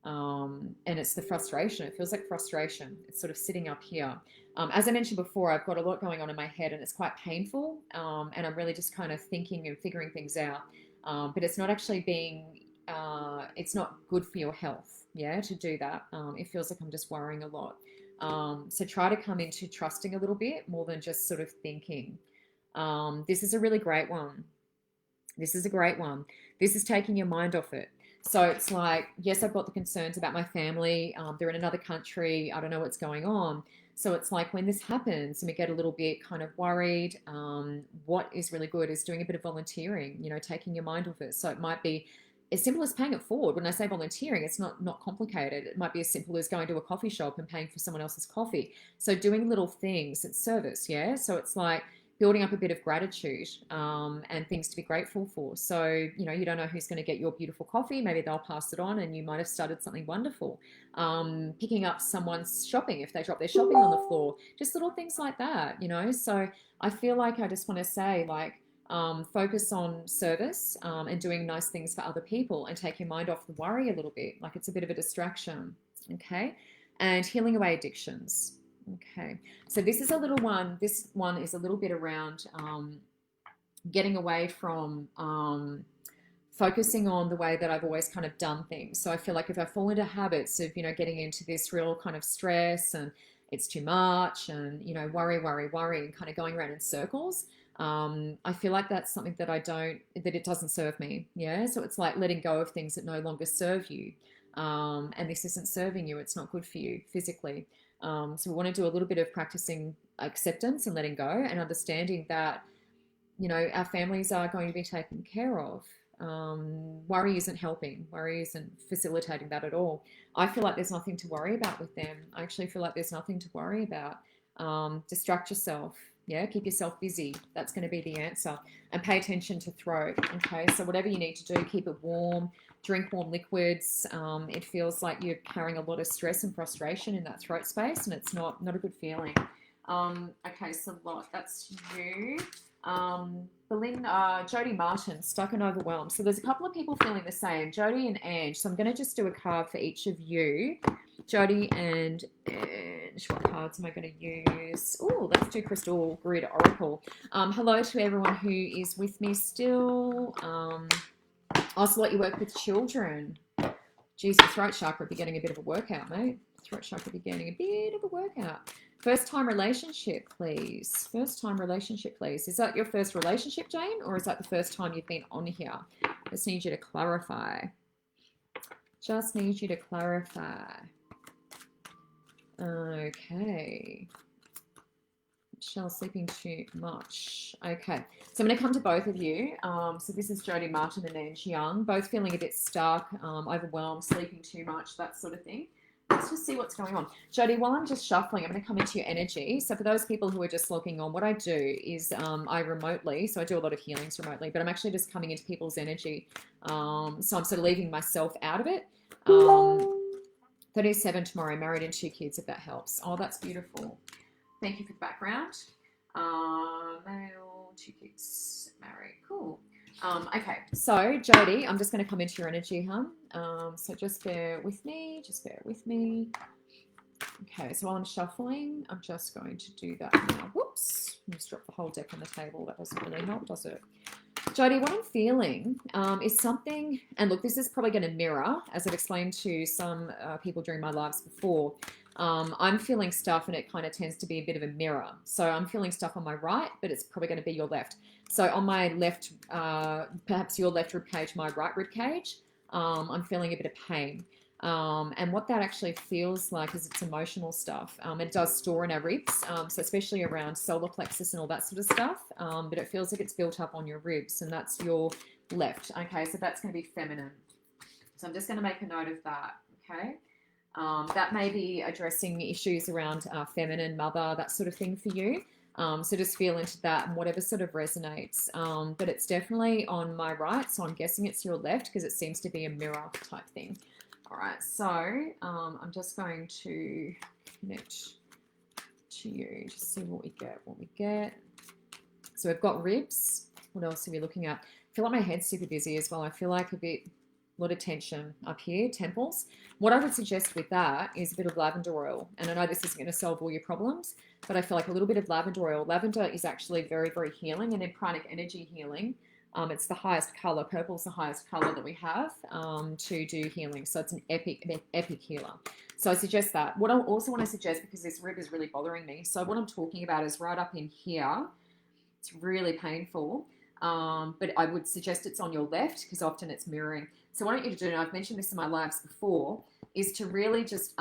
and it's the frustration. It feels like frustration. It's sort of sitting up here. As I mentioned before, I've got a lot going on in my head, and it's quite painful, and I'm really just kind of thinking and figuring things out. but it's not actually it's not good for your health, yeah, to do that. It feels like I'm just worrying a lot. So try to come into trusting a little bit more than just sort of thinking. This is a really great one. This is a great one. This is taking your mind off it. So it's like, yes, I've got the concerns about my family. They're in another country. I don't know what's going on. So it's like when this happens and we get a little bit kind of worried, what is really good is doing a bit of volunteering, taking your mind off it. So it might be as simple as paying it forward. When I say volunteering, it's not complicated. It might be as simple as going to a coffee shop and paying for someone else's coffee. So doing little things, it's service, yeah? So it's like building up a bit of gratitude and things to be grateful for. So, you don't know who's going to get your beautiful coffee. Maybe they'll pass it on and you might have started something wonderful. Picking up someone's shopping if they drop their shopping on the floor. Just little things like that, So I feel like I just want to say, like, focus on service and doing nice things for other people and take your mind off the worry a little bit. Like it's a bit of a distraction, okay? And healing away addictions. Okay, so this is a little one. This one is a little bit around getting away from focusing on the way that I've always kind of done things. So I feel like if I fall into habits of, getting into this real kind of stress and it's too much and, worry, and kind of going around in circles, I feel like that's something that that it doesn't serve me. Yeah. So it's like letting go of things that no longer serve you. And this isn't serving you. It's not good for you physically. So we want to do a little bit of practicing acceptance and letting go and understanding that, our families are going to be taken care of. Worry isn't helping. Worry isn't facilitating that at all. I feel like there's nothing to worry about with them. I actually feel like there's nothing to worry about. Distract yourself. Yeah, keep yourself busy. That's going to be the answer. And pay attention to throat. Okay, so whatever you need to do, keep it warm. Drink warm liquids. It feels like you're carrying a lot of stress and frustration in that throat space, and it's not a good feeling. Okay, so Lot, that's you. Jody Martin, stuck and overwhelmed. So there's a couple of people feeling the same, Jody and Ange. So I'm going to just do a card for each of you. Jody and Ange, what cards am I going to use? Oh, let's do Crystal Grid Oracle. Hello to everyone who is with me still. Also, let you work with children. Geez, your throat chakra be getting a bit of a workout, mate. Throat chakra be getting a bit of a workout. First time relationship, please. First time relationship, please. Is that your first relationship, Jane, or is that the first time you've been on here? Just need you to clarify. Just need you to clarify. Okay. Michelle, sleeping too much. Okay, so I'm going to come to both of you. So this is Jody Martin and Ange Young, both feeling a bit stuck, overwhelmed, sleeping too much, that sort of thing. Let's just see what's going on. Jody, while I'm just shuffling, I'm going to come into your energy. So for those people who are just logging on, what I do is I remotely, so I do a lot of healings remotely, but I'm actually just coming into people's energy. So I'm sort of leaving myself out of it. 37 tomorrow, married and 2 kids, if that helps. Oh, that's beautiful. Thank you for the background. Male, 2 kids, married. Cool. Okay, so Jody, I'm just going to come into your energy, hon. So just bear with me. Just bear with me. Okay, so while I'm shuffling, I'm just going to do that now. Whoops. Just drop the whole deck on the table. That doesn't really help, does it? Jody, what I'm feeling is something, and look, this is probably going to mirror, as I've explained to some people during my lives before. I'm feeling stuff and it kind of tends to be a bit of a mirror. So I'm feeling stuff on my right, but it's probably going to be your left. So on my left, perhaps your left rib cage, my right rib cage, I'm feeling a bit of pain. And what that actually feels like is it's emotional stuff. It does store in our ribs, so especially around solar plexus and all that sort of stuff, but it feels like it's built up on your ribs, and that's your left. Okay, so that's going to be feminine. So I'm just going to make a note of that, okay? That may be addressing issues around feminine, mother, that sort of thing for you. So just feel into that and whatever sort of resonates. But it's definitely on my right, so I'm guessing it's your left because it seems to be a mirror type thing. All right, so I'm just going to connect to you, just see what we get. So we've got ribs. What else are we looking at? I feel like my head's super busy as well. I feel like a lot of tension up here, temples. What I would suggest with that is a bit of lavender oil. And I know this isn't going to solve all your problems, but I feel like a little bit of lavender oil. Lavender is actually very, very healing, and in pranic energy healing. It's the highest color. Purple's the highest color that we have to do healing. So it's an epic healer. So I suggest that. What I also want to suggest, because this rib is really bothering me, so what I'm talking about is right up in here. It's really painful, but I would suggest it's on your left because often it's mirroring. So what I want you to do, and I've mentioned this in my lives before, is to really just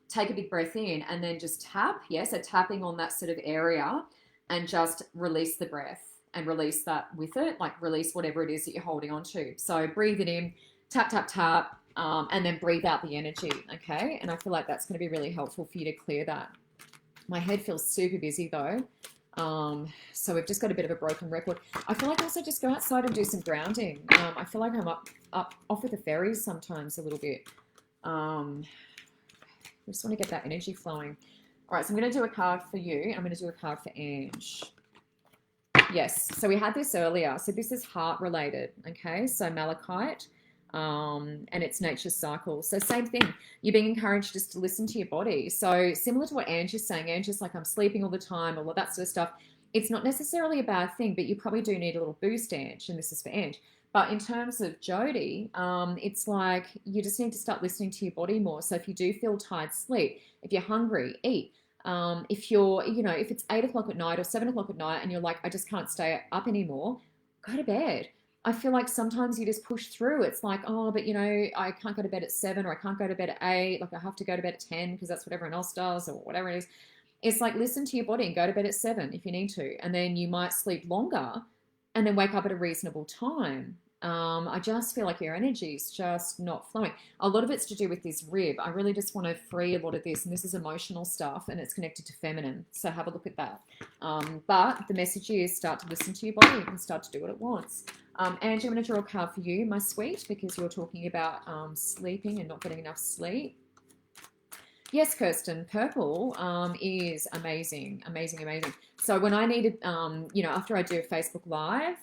take a big breath in and then just tap, so tapping on that sort of area and just release the breath and release that with it, like release whatever it is that you're holding on to. So breathe it in, tap, tap, tap, and then breathe out the energy, okay? And I feel like that's going to be really helpful for you to clear that. My head feels super busy though. So we've just got a bit of a broken record. I feel like also just go outside and do some grounding. I feel like I'm off with the fairies sometimes a little bit. I just want to get that energy flowing. All right, so I'm going to do a card for you. I'm going to do a card for Ange. Yes, so we had this earlier. So this is heart related, okay? So malachite, and it's nature's cycle. So same thing. You're being encouraged just to listen to your body. So similar to what Ange is saying. Ange is like, I'm sleeping all the time, all of that sort of stuff. It's not necessarily a bad thing, but you probably do need a little boost, Ange, and this is for Ange. But in terms of Jody, it's like you just need to start listening to your body more. So if you do feel tired, sleep. If you're hungry, eat. If you're, if it's 8 o'clock at night or 7 o'clock at night and you're like, I just can't stay up anymore, go to bed. I feel like sometimes you just push through. It's like, oh, but I can't go to bed at 7 or I can't go to bed at 8. Like I have to go to bed at 10 because that's what everyone else does or whatever it is. It's like, listen to your body and go to bed at 7 if you need to. And then you might sleep longer and then wake up at a reasonable time. I just feel like your energy is just not flowing. A lot of it's to do with this rib. I really just want to free a lot of this, and this is emotional stuff, and it's connected to feminine. So have a look at that. But the message is start to listen to your body and start to do what it wants. Angie, I'm going to draw a card for you, my sweet, because you're talking about sleeping and not getting enough sleep. Yes, Kirsten, purple is amazing, amazing, amazing. So when I needed, after I do a Facebook Live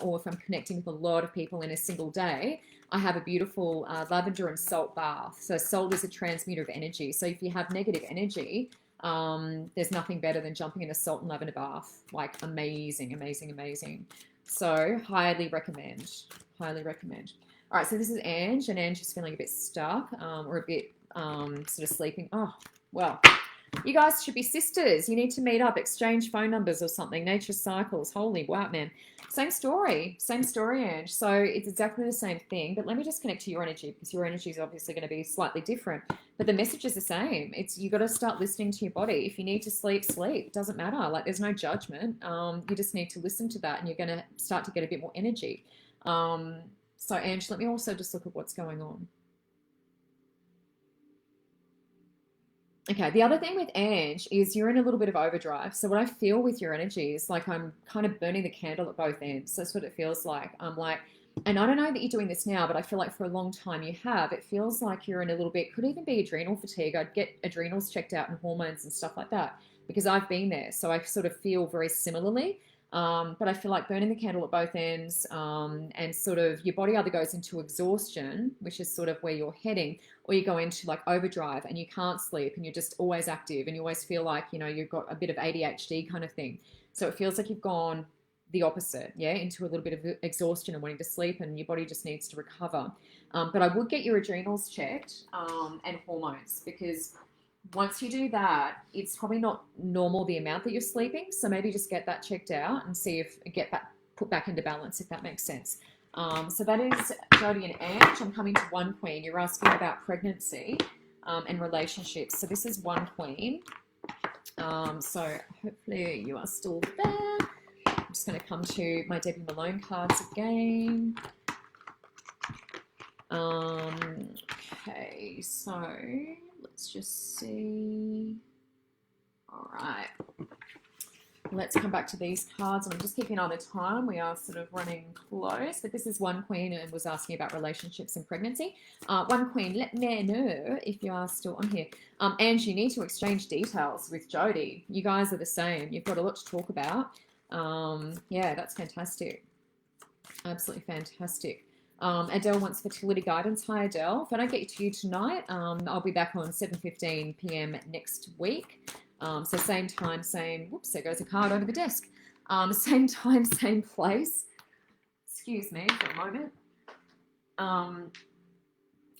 or if I'm connecting with a lot of people in a single day, I have a beautiful lavender and salt bath. So salt is a transmuter of energy. So if you have negative energy, there's nothing better than jumping in a salt and lavender bath. Like amazing, amazing, amazing. So highly recommend, highly recommend. All right, so this is Ange, and Ange is feeling a bit stuck or a bit sort of sleeping. Oh, well, you guys should be sisters. You need to meet up, exchange phone numbers or something. Nature cycles. Holy wow, man. Same story, Ange. So it's exactly the same thing, but let me just connect to your energy because your energy is obviously going to be slightly different, but the message is the same. It's you got to start listening to your body. If you need to sleep, sleep. It doesn't matter. Like there's no judgment. You just need to listen to that and you're going to start to get a bit more energy. So Ange, let me also just look at what's going on. Okay, the other thing with Ange is you're in a little bit of overdrive. So what I feel with your energy is like I'm kind of burning the candle at both ends. That's what it feels like. I'm like, and I don't know that you're doing this now, but I feel like for a long time you have. It feels like you're in a little bit, could even be adrenal fatigue. I'd get adrenals checked out and hormones and stuff like that because I've been there. So I sort of feel very similarly. But I feel like burning the candle at both ends and sort of your body either goes into exhaustion, which is sort of where you're heading, or you go into like overdrive and you can't sleep and you're just always active and you always feel like, you've got a bit of ADHD kind of thing. So it feels like you've gone the opposite, into a little bit of exhaustion and wanting to sleep and your body just needs to recover. But I would get your adrenals checked and hormones because once you do that, it's probably not normal the amount that you're sleeping. So maybe just get that checked out and see if put back into balance, if that makes sense. So that is Jody and Ange. I'm coming to one queen. You're asking about pregnancy and relationships. So this is one queen. So hopefully you are still there. I'm just going to come to my Debbie Malone cards again. Okay, so let's just see. All right. Let's come back to these cards. I'm just keeping an eye on the time. We are sort of running close, but this is one queen and was asking about relationships and pregnancy. One queen, let me know if you are still on here. And you need to exchange details with Jody. You guys are the same. You've got a lot to talk about. Yeah, that's fantastic. Absolutely fantastic. Adele wants fertility guidance. Hi, Adele. If I don't get to you tonight, I'll be back on 7:15 p.m. next week. So same time, same, whoops, there goes a card over the desk. Same time, same place. Excuse me for a moment.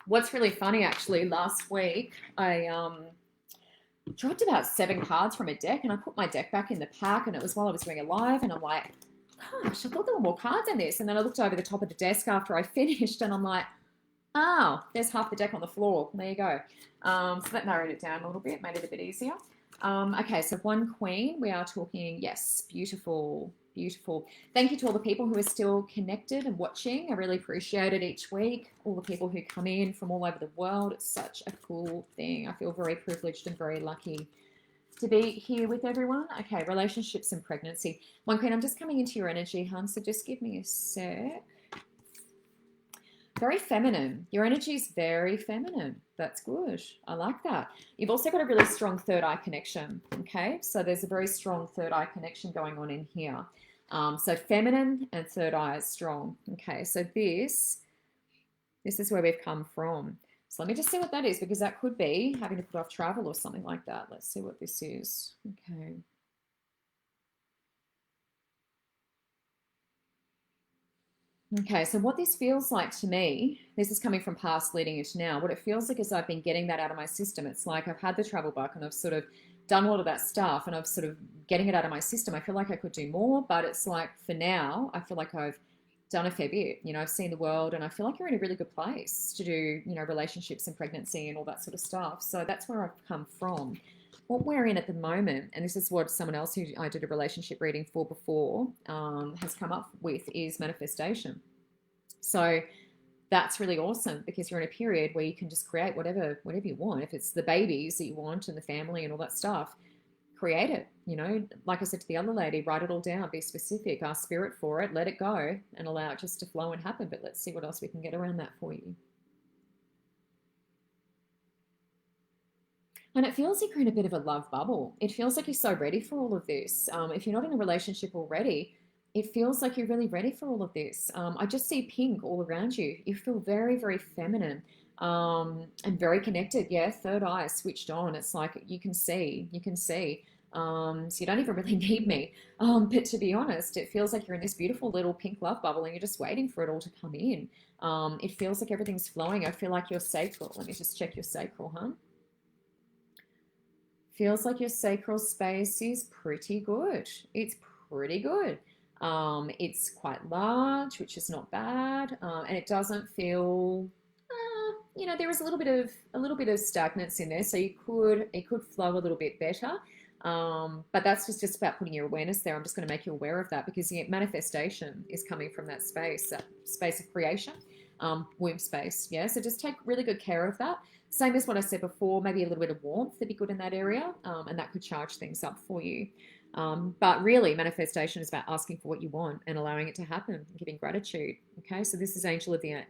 What's really funny, actually, last week I dropped about 7 cards from a deck, and I put my deck back in the pack, and it was while I was doing a live, and I'm like, gosh, I thought there were more cards in this. And then I looked over the top of the desk after I finished, and I'm like, oh, there's half the deck on the floor. There you go. So that narrowed it down a little bit, made it a bit easier. Okay, so 1 queen. We are talking, yes, beautiful, beautiful. Thank you to all the people who are still connected and watching. I really appreciate it each week. All the people who come in from all over the world. It's such a cool thing. I feel very privileged and very lucky to be here with everyone. Okay, relationships and pregnancy. 1 queen, I'm just coming into your energy, hun, so just give me a sec. Very feminine. Your energy is very feminine. That's good. I like that. You've also got a really strong third eye connection. Okay, so there's a very strong third eye connection going on in here. So feminine and third eye is strong. Okay, so this is where we've come from. So let me just see what that is, because that could be having to put off travel or something like that. Let's see what this is. Okay. Okay, so what this feels like to me, this is coming from past leading into now. What it feels like is I've been getting that out of my system. It's like I've had the travel bug and I've sort of done a lot of that stuff and I've sort of getting it out of my system. I feel like I could do more, but it's like for now, I feel like I've done a fair bit. You know, I've seen the world and I feel like you're in a really good place to do, you know, relationships and pregnancy and all that sort of stuff. So that's where I've come from. What we're in at the moment, and this is what someone else who I did a relationship reading for before has come up with, is manifestation. So that's really awesome because you're in a period where you can just create whatever you want. If it's the babies that you want and the family and all that stuff, create it. You know, like I said to the other lady, write it all down, be specific, ask spirit for it, let it go and allow it just to flow and happen. But let's see what else we can get around that for you. And it feels like you're in a bit of a love bubble. It feels like you're so ready for all of this. If you're not in a relationship already, it feels like you're really ready for all of this. I just see pink all around you. You feel very, very feminine and very connected. Yeah, third eye switched on. It's like you can see. So you don't even really need me. But to be honest, it feels like you're in this beautiful little pink love bubble and you're just waiting for it all to come in. It feels like everything's flowing. I feel like you're sacral. Let me just check your sacral, huh? Feels like your sacral space is pretty good. It's pretty good. It's quite large, which is not bad, and it doesn't feel, you know, there is a little bit of stagnance in there. So it could flow a little bit better, but that's just about putting your awareness there. I'm just going to make you aware of that because manifestation is coming from that space of creation, womb space. Yeah, so just take really good care of that. Same as what I said before, maybe a little bit of warmth would be good in that area, and that could charge things up for you. But really, manifestation is about asking for what you want and allowing it to happen, giving gratitude. Okay, so this is Angel of the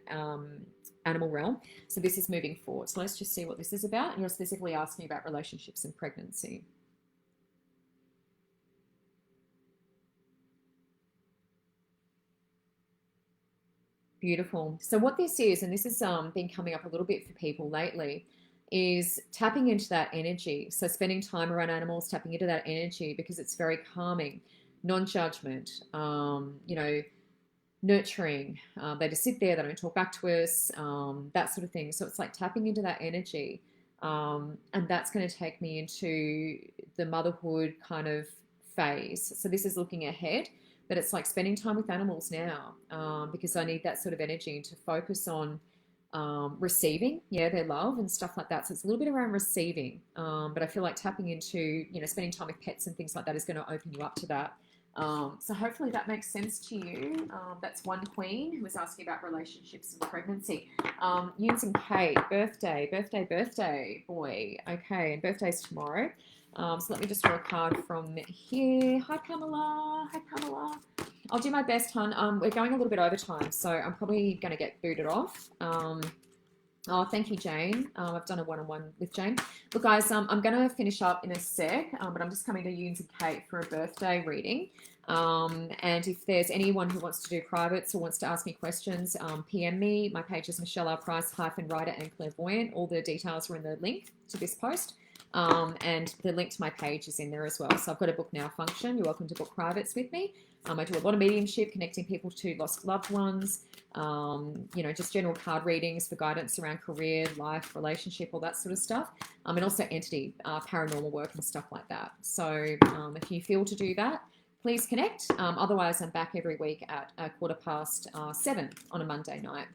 Animal Realm. So this is moving forward. So let's just see what this is about. And you're specifically asking about relationships and pregnancy. Beautiful. So what this is, and this has been coming up a little bit for people lately, is tapping into that energy. So spending time around animals, tapping into that energy because it's very calming, non-judgment, you know, nurturing. They just sit there, they don't talk back to us, that sort of thing. So it's like tapping into that energy. And that's going to take me into the motherhood kind of phase. So this is looking ahead. But it's like spending time with animals now because I need that sort of energy to focus on receiving, their love and stuff like that. So it's a little bit around receiving, but I feel like tapping into, you know, spending time with pets and things like that is going to open you up to that. So hopefully that makes sense to you. That's 1 queen who was asking about relationships and pregnancy. Yuns and Kate, birthday boy. Okay, and birthday's tomorrow. So let me just draw a card from here. Hi, Pamela. I'll do my best, hon. We're going a little bit over time, so I'm probably going to get booted off. Oh, thank you, Jane. I've done a one-on-one with Jane. Look, guys, I'm going to finish up in a sec, but I'm just coming to Yuns and Kate for a birthday reading. And if there's anyone who wants to do privates or wants to ask me questions, PM me. My page is Michelle R. Price, -writer and clairvoyant. All the details are in the link to this post. And the link to my page is in there as well. So I've got a book now function. You're welcome to book privates with me. I do a lot of mediumship, connecting people to lost loved ones, just general card readings for guidance around career, life, relationship, all that sort of stuff. And also entity, paranormal work and stuff like that. So if you feel to do that, please connect. Otherwise, I'm back every week at 7:15 on a Monday night.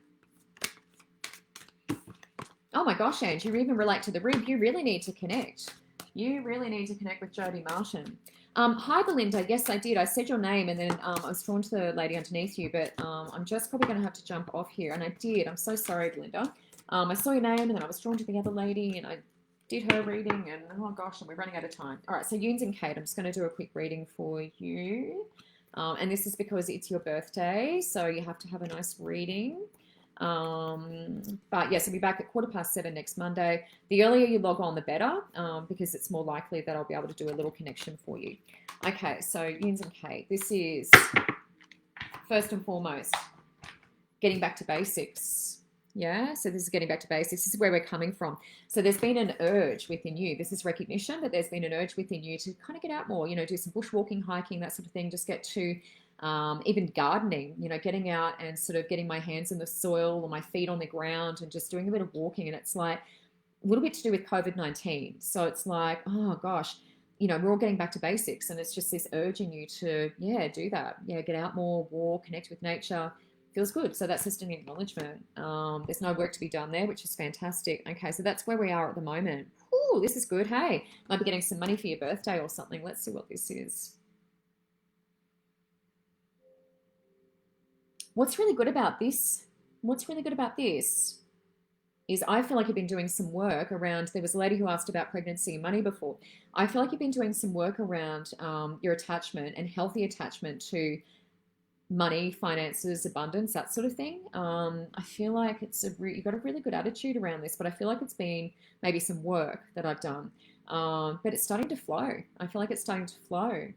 Oh my gosh, Ange, you even relate to the rib. You really need to connect. You really need to connect with Jody Martin. Hi, Belinda. Yes, I did. I said your name, and then I was drawn to the lady underneath you, but I'm just probably going to have to jump off here. And I did. I'm so sorry, Belinda. I saw your name, and then I was drawn to the other lady, and I did her reading, and oh gosh, and we're running out of time. All right, so Yunes and Kate, I'm just going to do a quick reading for you. And this is because it's your birthday, so you have to have a nice reading. But yes, I'll be back at 7:15 next Monday. The earlier you log on, the better, because it's more likely that I'll be able to do a little connection for you. Okay, so Yuns and Kate, this is first and foremost getting back to basics. Yeah, so this is getting back to basics. This is where we're coming from. So there's been an urge within you. This is recognition that there's been an urge within you to kind of get out more, do some bushwalking, hiking, that sort of thing. Just get to even gardening, getting out and sort of getting my hands in the soil or my feet on the ground and just doing a bit of walking. And it's like a little bit to do with COVID-19. So it's like, oh gosh, we're all getting back to basics, and it's just this urging you to, do that. Yeah, get out more, walk, connect with nature. Feels good. So that's just an acknowledgement. There's no work to be done there, which is fantastic. Okay, so that's where we are at the moment. Ooh, this is good. Hey, might be getting some money for your birthday or something. Let's see what this is. What's really good about this? Is I feel like you've been doing some work around, there was a lady who asked about pregnancy and money before. I feel like you've been doing some work around your attachment and healthy attachment to money, finances, abundance, that sort of thing. I feel like you've got a really good attitude around this, but I feel like it's been maybe some work that I've done. But it's starting to flow. I feel like it's starting to flow.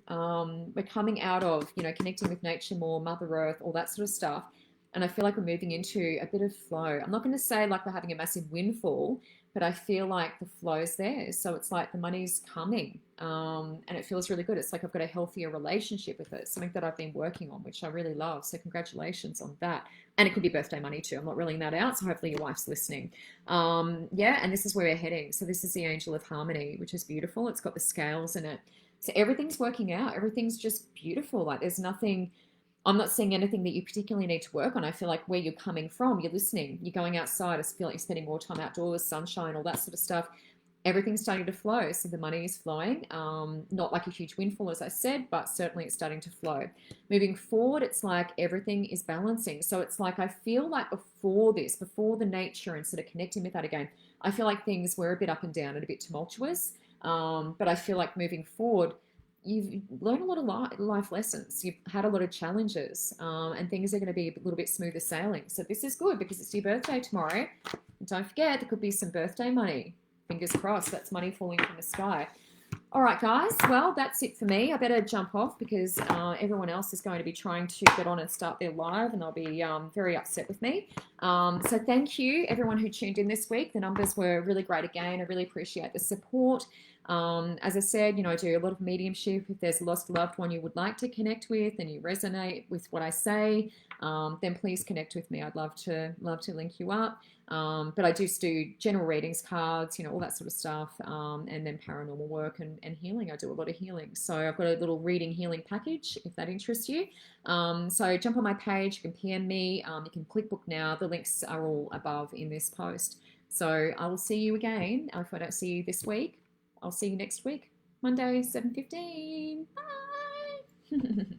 We're coming out of, connecting with nature more, Mother Earth, all that sort of stuff. And I feel like we're moving into a bit of flow. I'm not going to say like we're having a massive windfall, but I feel like the flow's there. So it's like the money's coming, and it feels really good. It's like I've got a healthier relationship with it, something that I've been working on, which I really love. So congratulations on that. And it could be birthday money too. I'm not ruling that out. So hopefully your wife's listening. And this is where we're heading. So this is the Angel of Harmony, which is beautiful. It's got the scales in it. So everything's working out. Everything's just beautiful. Like there's nothing... I'm not seeing anything that you particularly need to work on. I feel like where you're coming from, you're listening, you're going outside. I feel like you're spending more time outdoors, sunshine, all that sort of stuff. Everything's starting to flow. So the money is flowing. Not like a huge windfall, as I said, but certainly it's starting to flow. Moving forward, it's like everything is balancing. So it's like I feel like before the nature and sort of connecting with that again, I feel like things were a bit up and down and a bit tumultuous. But I feel like moving forward, you've learned a lot of life lessons. You've had a lot of challenges, and things are going to be a little bit smoother sailing. So this is good because it's your birthday tomorrow. And don't forget, there could be some birthday money. Fingers crossed, that's money falling from the sky. All right, guys. Well, that's it for me. I better jump off because everyone else is going to be trying to get on and start their live, and they'll be very upset with me. So thank you, everyone who tuned in this week. The numbers were really great again. I really appreciate the support. As I said, I do a lot of mediumship. If there's a lost loved one you would like to connect with and you resonate with what I say, then please connect with me. I'd love to link you up. But I do general readings, cards, all that sort of stuff, and then paranormal work and healing. I do a lot of healing. So I've got a little reading healing package if that interests you. So jump on my page, you can PM me, you can click book now. The links are all above in this post. So I will see you again. If I don't see you this week, I'll see you next week, Monday, 7:15. Bye.